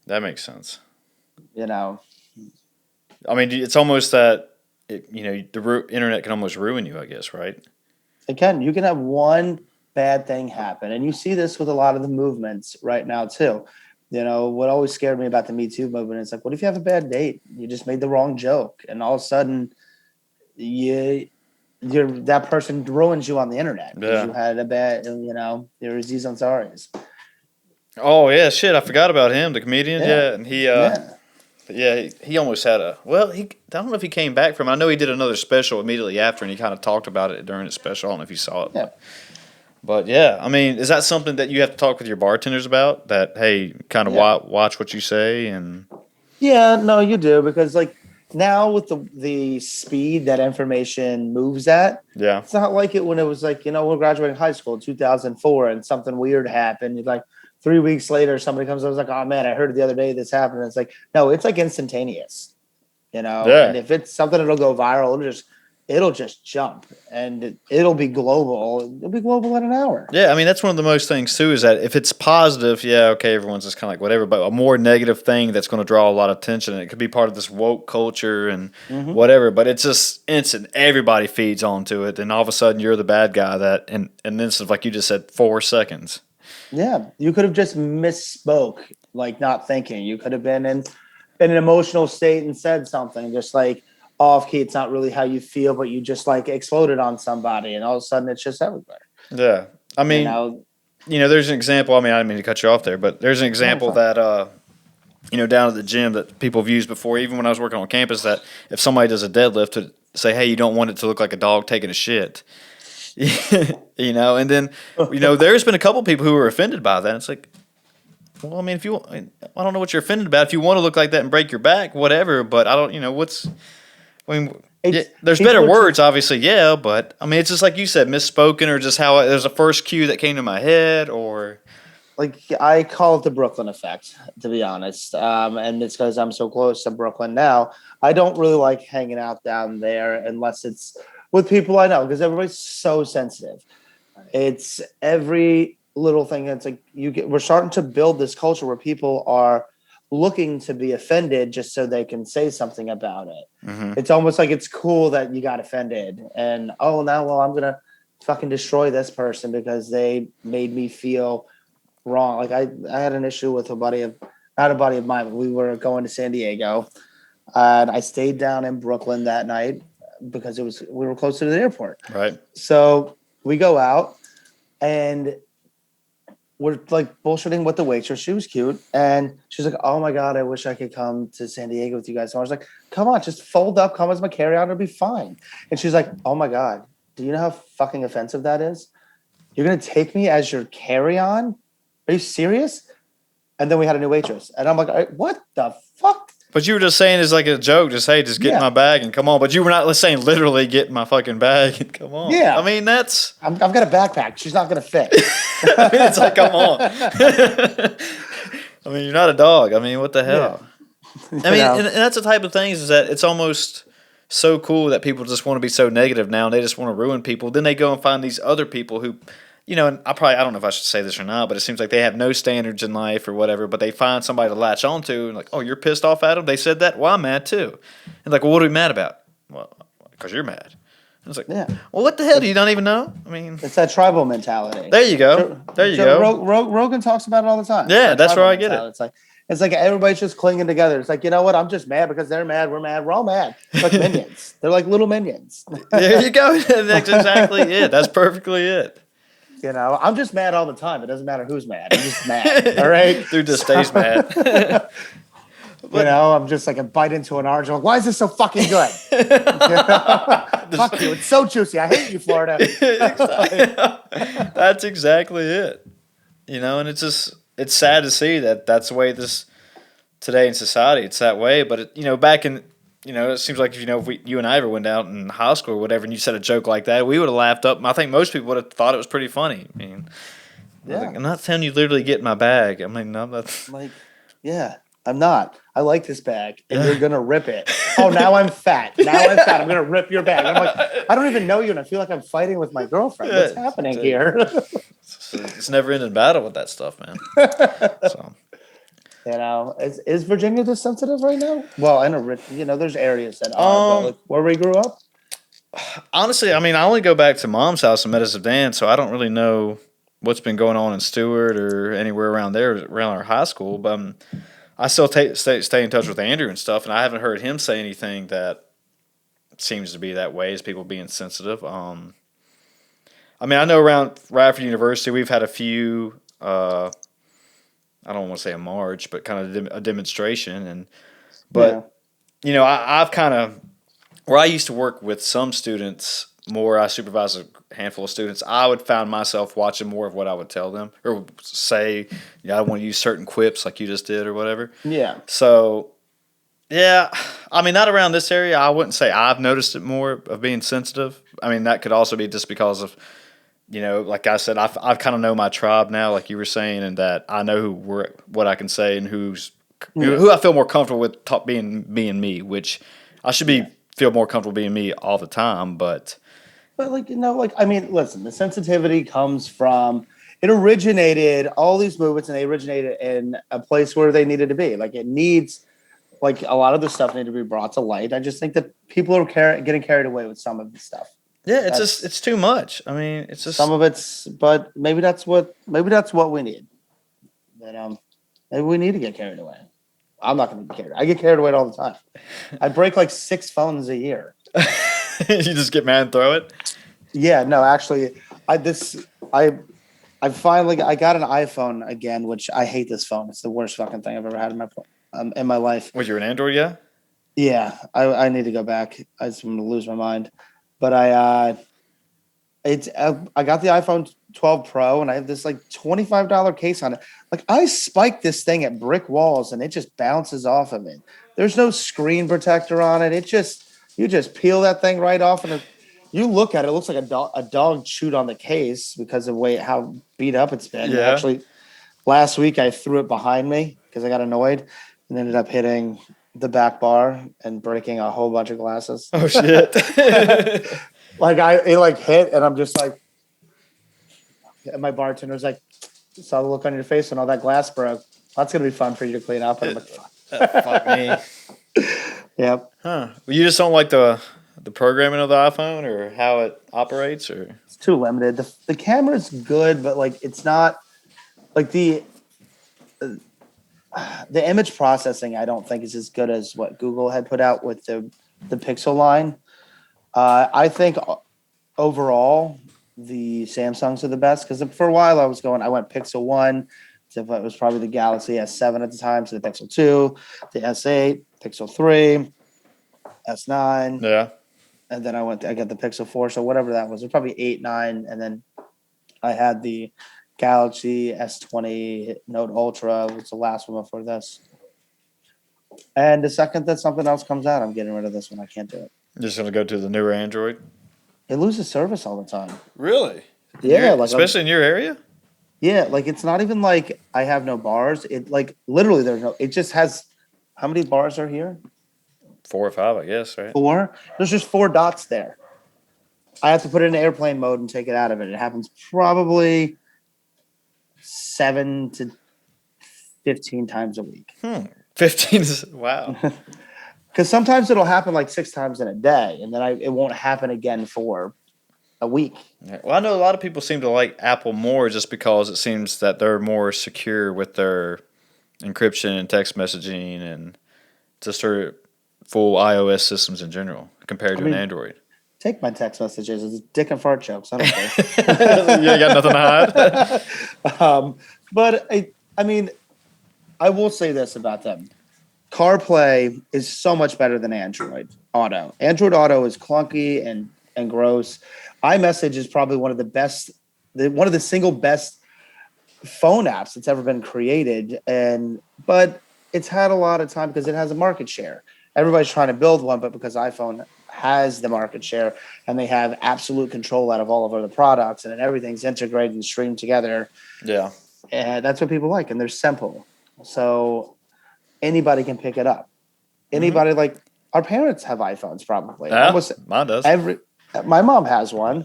That makes sense. You know, I mean, it's almost that, the internet can almost ruin you, I guess, right? it can. You can have one bad thing happen, and you see this with a lot of the movements right now too. You know, what always scared me about the Me Too movement is like, what if you have a bad date? You just made the wrong joke, and all of a sudden, that person ruins you on the internet because Yeah. you had a bad, your Aziz Ansari's. Oh, yeah, shit, I forgot about him, the comedian. Yeah. Yeah, and he, he almost had I don't know if he came back from it. I know he did another special immediately after, and he kind of talked about it during his special. I don't know if you saw it. Yeah. But yeah, I mean, is that something that you have to talk with your bartenders about? That, hey, kind of watch what you say and. Yeah, no, you do, because like now with the speed that information moves at, Yeah. it's not like it when it was like, we're graduating high school in 2004 and something weird happened. You're like 3 weeks later, somebody comes up and was like, oh man, I heard the other day this happened. And it's like, no, it's like instantaneous, Yeah. and if it's something that'll go viral, it'll just jump and it'll be global. It'll be global in an hour. Yeah, I mean, that's one of the most things, too, is that if it's positive, yeah, okay, everyone's just kind of like whatever, but a more negative thing that's going to draw a lot of attention, and it could be part of this woke culture and whatever, but it's just instant. Everybody feeds onto it, and all of a sudden you're the bad guy that, and this is like you just said, 4 seconds. Yeah, you could have just misspoke, like not thinking. You could have been in an emotional state and said something just like off key. It's not really how you feel, but you just like exploded on somebody, and all of a sudden it's just everywhere. Yeah, I mean, there's an example. I mean, I didn't mean to cut you off there, but there's an example that down at the gym that people have used before, even when I was working on campus, that if somebody does a deadlift, to say, hey, you don't want it to look like a dog taking a shit. And then, there's been a couple people who were offended by that. It's like, well, I mean, I don't know what you're offended about. If you want to look like that and break your back, whatever, but I don't, there's better words, obviously, yeah, but I mean, it's just like you said, misspoken, or just how there's a first cue that came to my head, or. Like, I call it the Brooklyn effect, to be honest. And it's because I'm so close to Brooklyn now. I don't really like hanging out down there unless it's with people I know, because everybody's so sensitive. It's every little thing. It's like we're starting to build this culture where people are looking to be offended just so they can say something about it. It's almost like it's cool that you got offended, and I'm gonna fucking destroy this person because they made me feel wrong. Like I had an issue with not a buddy of mine, but we were going to San Diego, and I stayed down in Brooklyn that night because we were close to the airport. Right. So we go out and we're like bullshitting with the waitress. She was cute, and she's like, "Oh my god, I wish I could come to San Diego with you guys." So I was like, "Come on, just fold up, come as my carry-on, it'll be fine." And she's like, "Oh my god, do you know how fucking offensive that is? You're gonna take me as your carry-on? Are you serious?" And then we had a new waitress, and I'm like, "What the fuck?" But you were just saying it's like a joke, just hey, just get my bag and come on. But you were not saying literally get my fucking bag and come on. Yeah, I mean that's. I've got a backpack. She's not gonna fit. I mean, it's like, come on. I mean, you're not a dog. I mean, what the hell? Yeah. I mean, and that's the type of things is that it's almost so cool that people just want to be so negative now and they just want to ruin people. Then they go and find these other people who, and I don't know if I should say this or not, but it seems like they have no standards in life or whatever, but they find somebody to latch onto and like, oh, you're pissed off at them? They said that? Well, I'm mad too. And like, well, what are we mad about? Well, because you're mad. It's like, well, what the hell? Do you not even know? I mean, it's that tribal mentality. There you go. Rogan talks about it all the time. Yeah, that's where I get it. It's like everybody's just clinging together. It's like, you know what? I'm just mad because they're mad. We're mad. We're all mad. It's like minions. They're like little minions. There you go. That's exactly it. That's perfectly it. I'm just mad all the time. It doesn't matter who's mad. I'm just mad. All right. Dude just stays mad. I'm just like a bite into an orange. I'm like, why is this so fucking good? Fuck you. It's so juicy. I hate you, Florida. That's exactly it. And it's sad to see that that's the way this today in society. It's that way. But, back in, it seems like, if you and I ever went out in high school or whatever and you said a joke like that, we would have laughed up. I think most people would have thought it was pretty funny. I mean, I'm not telling you literally get in my bag. I mean, no, that's. Like, yeah. I'm not. I like this bag, and you're gonna rip it. Oh, now I'm fat. I'm gonna rip your bag. I'm like, I don't even know you, and I feel like I'm fighting with my girlfriend. What's happening here? It's never ending battle with that stuff, man. So You know, is Virginia this sensitive right now? Well, I know, there's areas that are, but like where we grew up. honestly, I mean, I only go back to mom's house in Medicine Dan, so I don't really know what's been going on in Stewart or anywhere around there, around our high school. But I still stay in touch with Andrew and stuff, and I haven't heard him say anything that seems to be that way, as people being sensitive. I mean, I know around Radford University, we've had a few. I don't want to say a march, but kind of a demonstration, but I've kind of where I used to work with some students more. I supervise a handful of students. I would find myself watching more of what I would tell them or say. I want to use certain quips like you just did or whatever. Yeah. So, yeah, I mean, not around this area. I wouldn't say I've noticed it more of being sensitive. I mean, that could also be just because of, like I said, I've kind of know my tribe now, like you were saying, and that I know what I can say and who I feel more comfortable with being me, which I should feel more comfortable being me all the time, but I mean, listen, the sensitivity comes from it originated all these movements, and they originated in a place where they needed to be. Like it needs, like a lot of the stuff needed to be brought to light. I just think that people are getting carried away with some of the stuff. Yeah, it's too much. I mean, it's just some of but maybe that's what we need. But maybe we need to get carried away. I'm not going to get carried. I get carried away all the time. I break like 6 phones a year. You just get mad and throw it? Yeah, no, actually, I finally got an iPhone again, which I hate this phone. It's the worst fucking thing I've ever had in my life. Was you an Android guy? Yeah, I need to go back. I'm going to lose my mind. But I got the iPhone 12 Pro, and I have this like $25 case on it. Like I spiked this thing at brick walls, and it just bounces off of it. There's no screen protector on it. You just peel that thing right off, and you look at it. It looks like a dog chewed on the case because of how beat up it's been. Yeah. Actually, last week I threw it behind me because I got annoyed and ended up hitting the back bar and breaking a whole bunch of glasses. Oh shit! It hit, and I'm just like, and my bartender's like, saw the look on your face and all that glass broke. That's gonna be fun for you to clean up. And I'm like, fuck me. Yep. Huh? Well, you just don't like the programming of the iPhone or how it operates, or it's too limited. The camera's good, but like it's not like the image processing. I don't think is as good as what Google had put out with the Pixel line. I think overall the Samsungs are the best because for a while I went Pixel 1, so it was probably the Galaxy S7 at the time, so the Pixel 2, the S8, Pixel 3, S9. Yeah. And then I got the Pixel 4, so whatever that was. It was probably 8, 9, and then I had the Galaxy S20 Note Ultra, was the last one before this. And the second that something else comes out, I'm getting rid of this one. I can't do it. You're just gonna go to the newer Android? It loses service all the time. Really? Yeah, especially in your area? Yeah, like it's not even like I have no bars. It like literally there's no. It just has. How many bars are here? 4 or 5, I guess, right? 4. There's just 4 dots there. I have to put it in airplane mode and take it out of it. It happens probably 7 to 15 times a week. 15 is wow. Because sometimes it'll happen like 6 times in a day, and then it won't happen again for a week. Well, I know a lot of people seem to like Apple more just because it seems that they're more secure with their encryption and text messaging and just their full iOS systems in general compared to an Android. Take my text messages. It's dick and fart jokes. I don't care. You got nothing to hide. But I mean, I will say this about them. CarPlay is so much better than Android Auto. Android Auto is clunky and gross. iMessage is probably one of the single best phone apps that's ever been created. But it's had a lot of time because it has a market share. Everybody's trying to build one, but because iPhone has the market share and they have absolute control out of all of other products and everything's integrated and streamed together. Yeah. And that's what people like, and they're simple. So anybody can pick it up. Anybody like our parents have iPhones probably. Yeah, Almost mine does. My mom has one,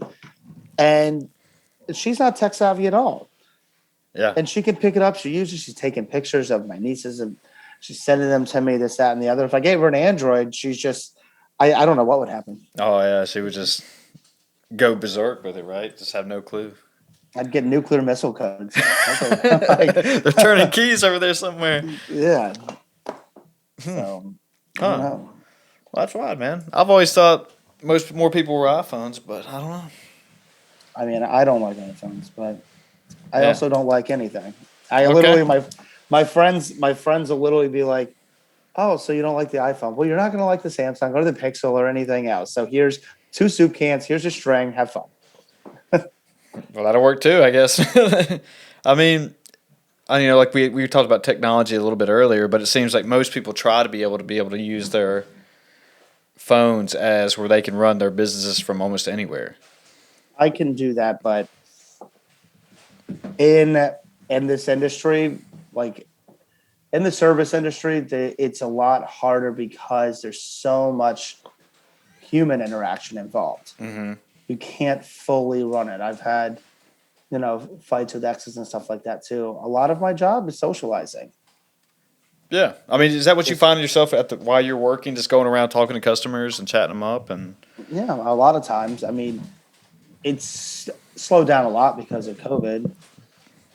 and she's not tech savvy at all. Yeah. And she can pick it up. She's taking pictures of my nieces and she's sending them to me, this, that, and the other. If I gave her an Android, she's just, I don't know what would happen. Oh yeah, she would just go berserk with it, right? Just have no clue. I'd get nuclear missile codes. They're turning keys over there somewhere. Yeah. So, I don't Huh. know. Well, that's wild, man. I've always thought more people were iPhones, but I don't know. I mean, I don't like iPhones, but I Yeah. also don't like anything. I Okay. literally, my friends will literally be like, "Oh, so you don't like the iPhone? Well, you're not going to like the Samsung or the Pixel or anything else. So here's 2 soup cans. Here's a string. Have fun." Well, that'll work too, I guess. I mean, like we talked about technology a little bit earlier, but it seems like most people try to be able to use their phones as where they can run their businesses from almost anywhere. I can do that, but in this industry, like in the service industry, it's a lot harder because there's so much human interaction involved. Mm-hmm. You can't fully run it. I've had, fights with exes and stuff like that too. A lot of my job is socializing. Yeah, I mean, is that what you find yourself while you're working, just going around talking to customers and chatting them up? And Yeah, a lot of times. I mean, it's slowed down a lot because of COVID,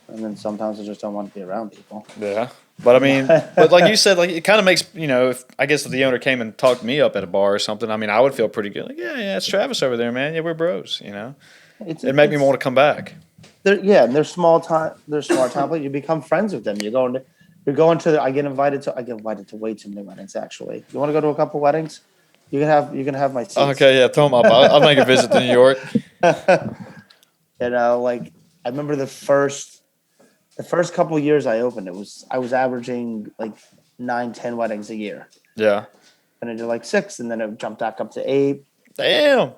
and then sometimes I just don't want to be around people. yeah, but I mean, but like you said, like it kind of makes if the owner came and talked me up at a bar or something, I mean, I would feel pretty good. Like, yeah, it's Travis over there, man. Yeah, we're bros. It made me want to come back. And they're small time. They're small time, but you become friends with them. I get invited to way too many weddings. Actually, you want to go to a couple weddings? You can have my seats. Okay, yeah, throw them up. I'll make a visit to New York. Like I remember the first couple of years I opened, I was averaging like 9-10 weddings a year. Yeah. And I did like 6, and then it jumped back up to 8. Damn.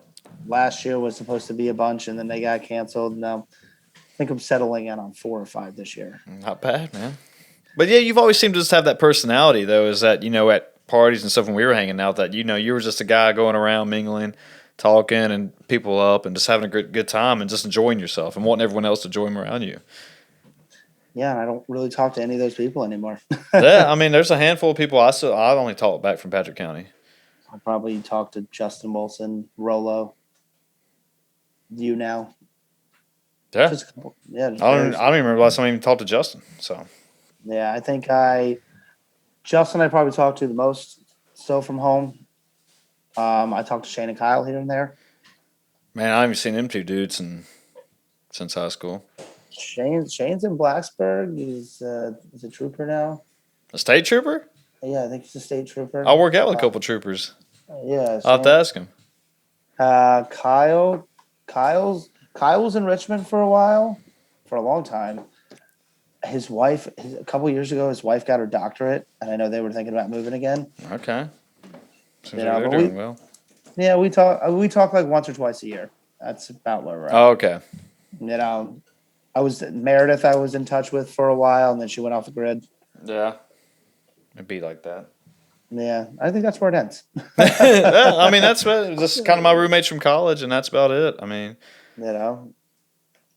Last year was supposed to be a bunch, and then they got canceled. Now I think I'm settling in on 4 or 5 this year. Not bad, man. But yeah, you've always seemed to just have that personality, though. Is that at parties and stuff when we were hanging out, that you were just a guy going around mingling, talking and people up, and just having a good time and just enjoying yourself and wanting everyone else to join around you. Yeah, and I don't really talk to any of those people anymore. Yeah, I mean, there's a handful of people I only talk back from Patrick County. I'll probably talk to Justin Wilson, Rolo, you now. Yeah. Just a couple, yeah. I don't even remember last time I even talked to Justin. So yeah, I think Justin I probably talked to the most still from home. I talked to Shane and Kyle here and there. Man, I haven't seen them two dudes since high school. Shane's in Blacksburg. He's a trooper now. A state trooper? Yeah, I think he's a state trooper. I'll work out with a couple troopers. Yeah, I'll have to ask him. Kyle was in Richmond for a while, for a long time. His wife, a couple years ago, his wife got her doctorate, and I know they were thinking about moving again. Okay. Seems Yeah, like they're but doing well. Yeah, we talk like once or twice a year. That's about where we're at. Oh, okay. I was in touch with for a while, and then she went off the grid. Yeah. It'd be like that. Yeah, I think that's where it ends. Yeah, I mean, that's kind of my roommates from college, and that's about it. I mean,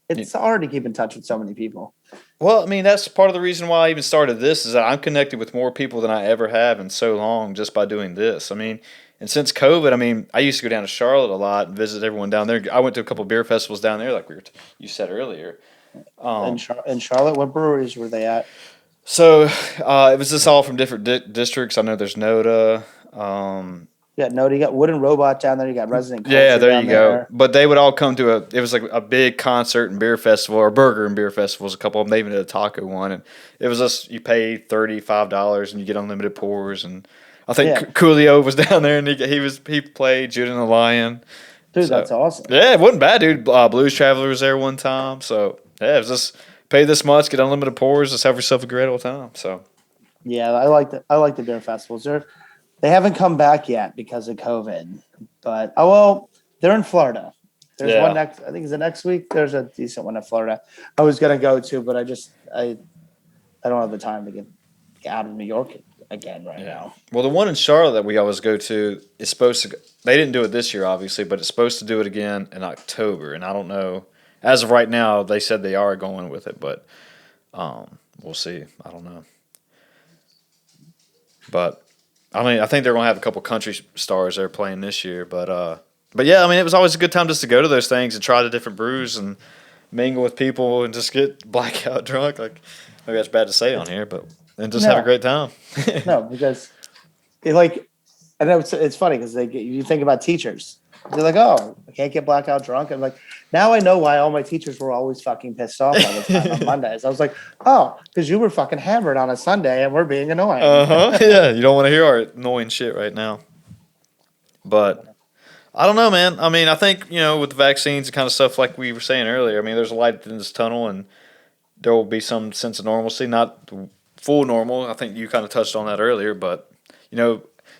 it's hard to keep in touch with so many people. well, I mean, that's part of the reason why I even started this is that I'm connected with more people than I ever have in so long just by doing this. I mean, and since COVID, I mean, I used to go down to Charlotte a lot and visit everyone down there. I went to a couple of beer festivals down there, like you said earlier. In Charlotte, what breweries were they at? So it was just all from different districts. I know there's Noda. You got Wooden Robot down there. You got Resident Culture. Yeah, there down you go. there. But they would all come to it was like a big concert and beer festival or burger and beer festivals. A couple of them, they even did a taco one. And it was just, you pay $35 and you get unlimited pours. And I think Coolio was down there and he played Judah and the Lion. Dude, that's awesome. Yeah, it wasn't bad, dude. Blues Traveler was there one time. So, yeah, it was just pay this much, get unlimited pours, just have yourself a great old time. So, yeah, I like the beer festivals. They haven't come back yet because of COVID, but they're in Florida. There's one I think it's the next week. There's a decent one in Florida. I was gonna go to, but I don't have the time to get out of New York again right now. Well, the one in Charlotte that we always go to is supposed to. They didn't do it this year, obviously, but it's supposed to do it again in October. And I don't know. As of right now, they said they are going with it, but we'll see. I don't know. But I mean, I think they're going to have a couple country stars there playing this year. But yeah, I mean, it was always a good time just to go to those things and try the different brews and mingle with people and just get blackout drunk. Like, maybe that's bad to say on here, but and just have a great time. No, because I know it's funny because you think about teachers. They're like, oh, I can't get blackout drunk. I'm like, now I know why all my teachers were always fucking pissed off all the time on Mondays. I was like, oh, because you were fucking hammered on a Sunday and we're being annoying. Yeah, you don't want to hear our annoying shit right now. But I don't know, man. I mean, I think, with the vaccines and kind of stuff like we were saying earlier, I mean, there's a light in this tunnel and there will be some sense of normalcy, not full normal. I think you kind of touched on that earlier, but,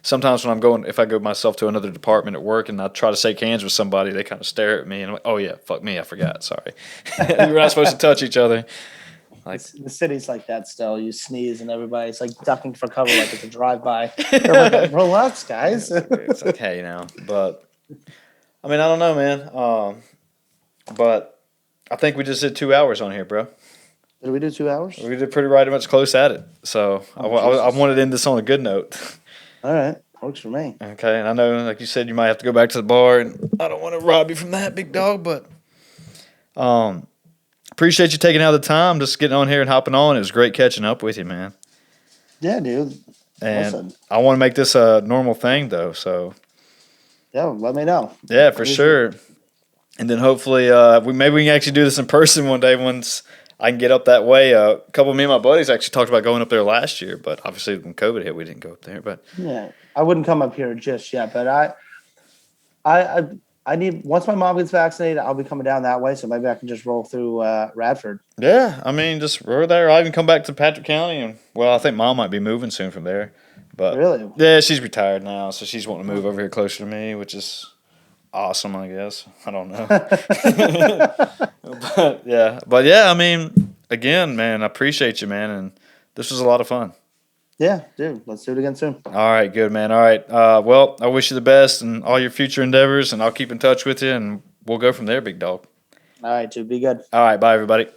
sometimes when if I go myself to another department at work and I try to shake hands with somebody, they kind of stare at me and I'm like, oh yeah, fuck me, I forgot, sorry. We're not supposed to touch each other. Like the city's like that still. You sneeze and everybody's like ducking for cover like it's a drive-by. They're like, relax, guys. It's okay now. But, I mean, I don't know, man. But I think we just did 2 hours on here, bro. Did we do 2 hours? We did pretty right much close at it. So I wanted to end this on a good note. All right. Works for me. Okay, and I know, like you said, you might have to go back to the bar, and I don't want to rob you from that, big dog, but appreciate you taking out the time, just getting on here and hopping on. It was great catching up with you, man. Yeah, dude. And Listen. I want to make this a normal thing, though, so. Yeah, let me know. Yeah, for sure. And then hopefully maybe we can actually do this in person one day once I can get up that way. A couple of me and my buddies actually talked about going up there last year, but obviously when COVID hit, we didn't go up there. But yeah, I wouldn't come up here just yet, but I need, once my mom gets vaccinated, I'll be coming down that way, so maybe I can just roll through Radford. Yeah, I mean, just roll there. I even come back to Patrick County, and I think Mom might be moving soon from there. But really? Yeah, she's retired now, so she's wanting to move over here closer to me, which is awesome, I guess. I don't know. But yeah, I mean, again, man, I appreciate you, man, and this was a lot of fun. Yeah, dude, let's do it again soon. All right, good, man. All right. Well, I wish you the best in all your future endeavors, and I'll keep in touch with you, and we'll go from there, big dog. All right, dude, be good. All right, bye, everybody.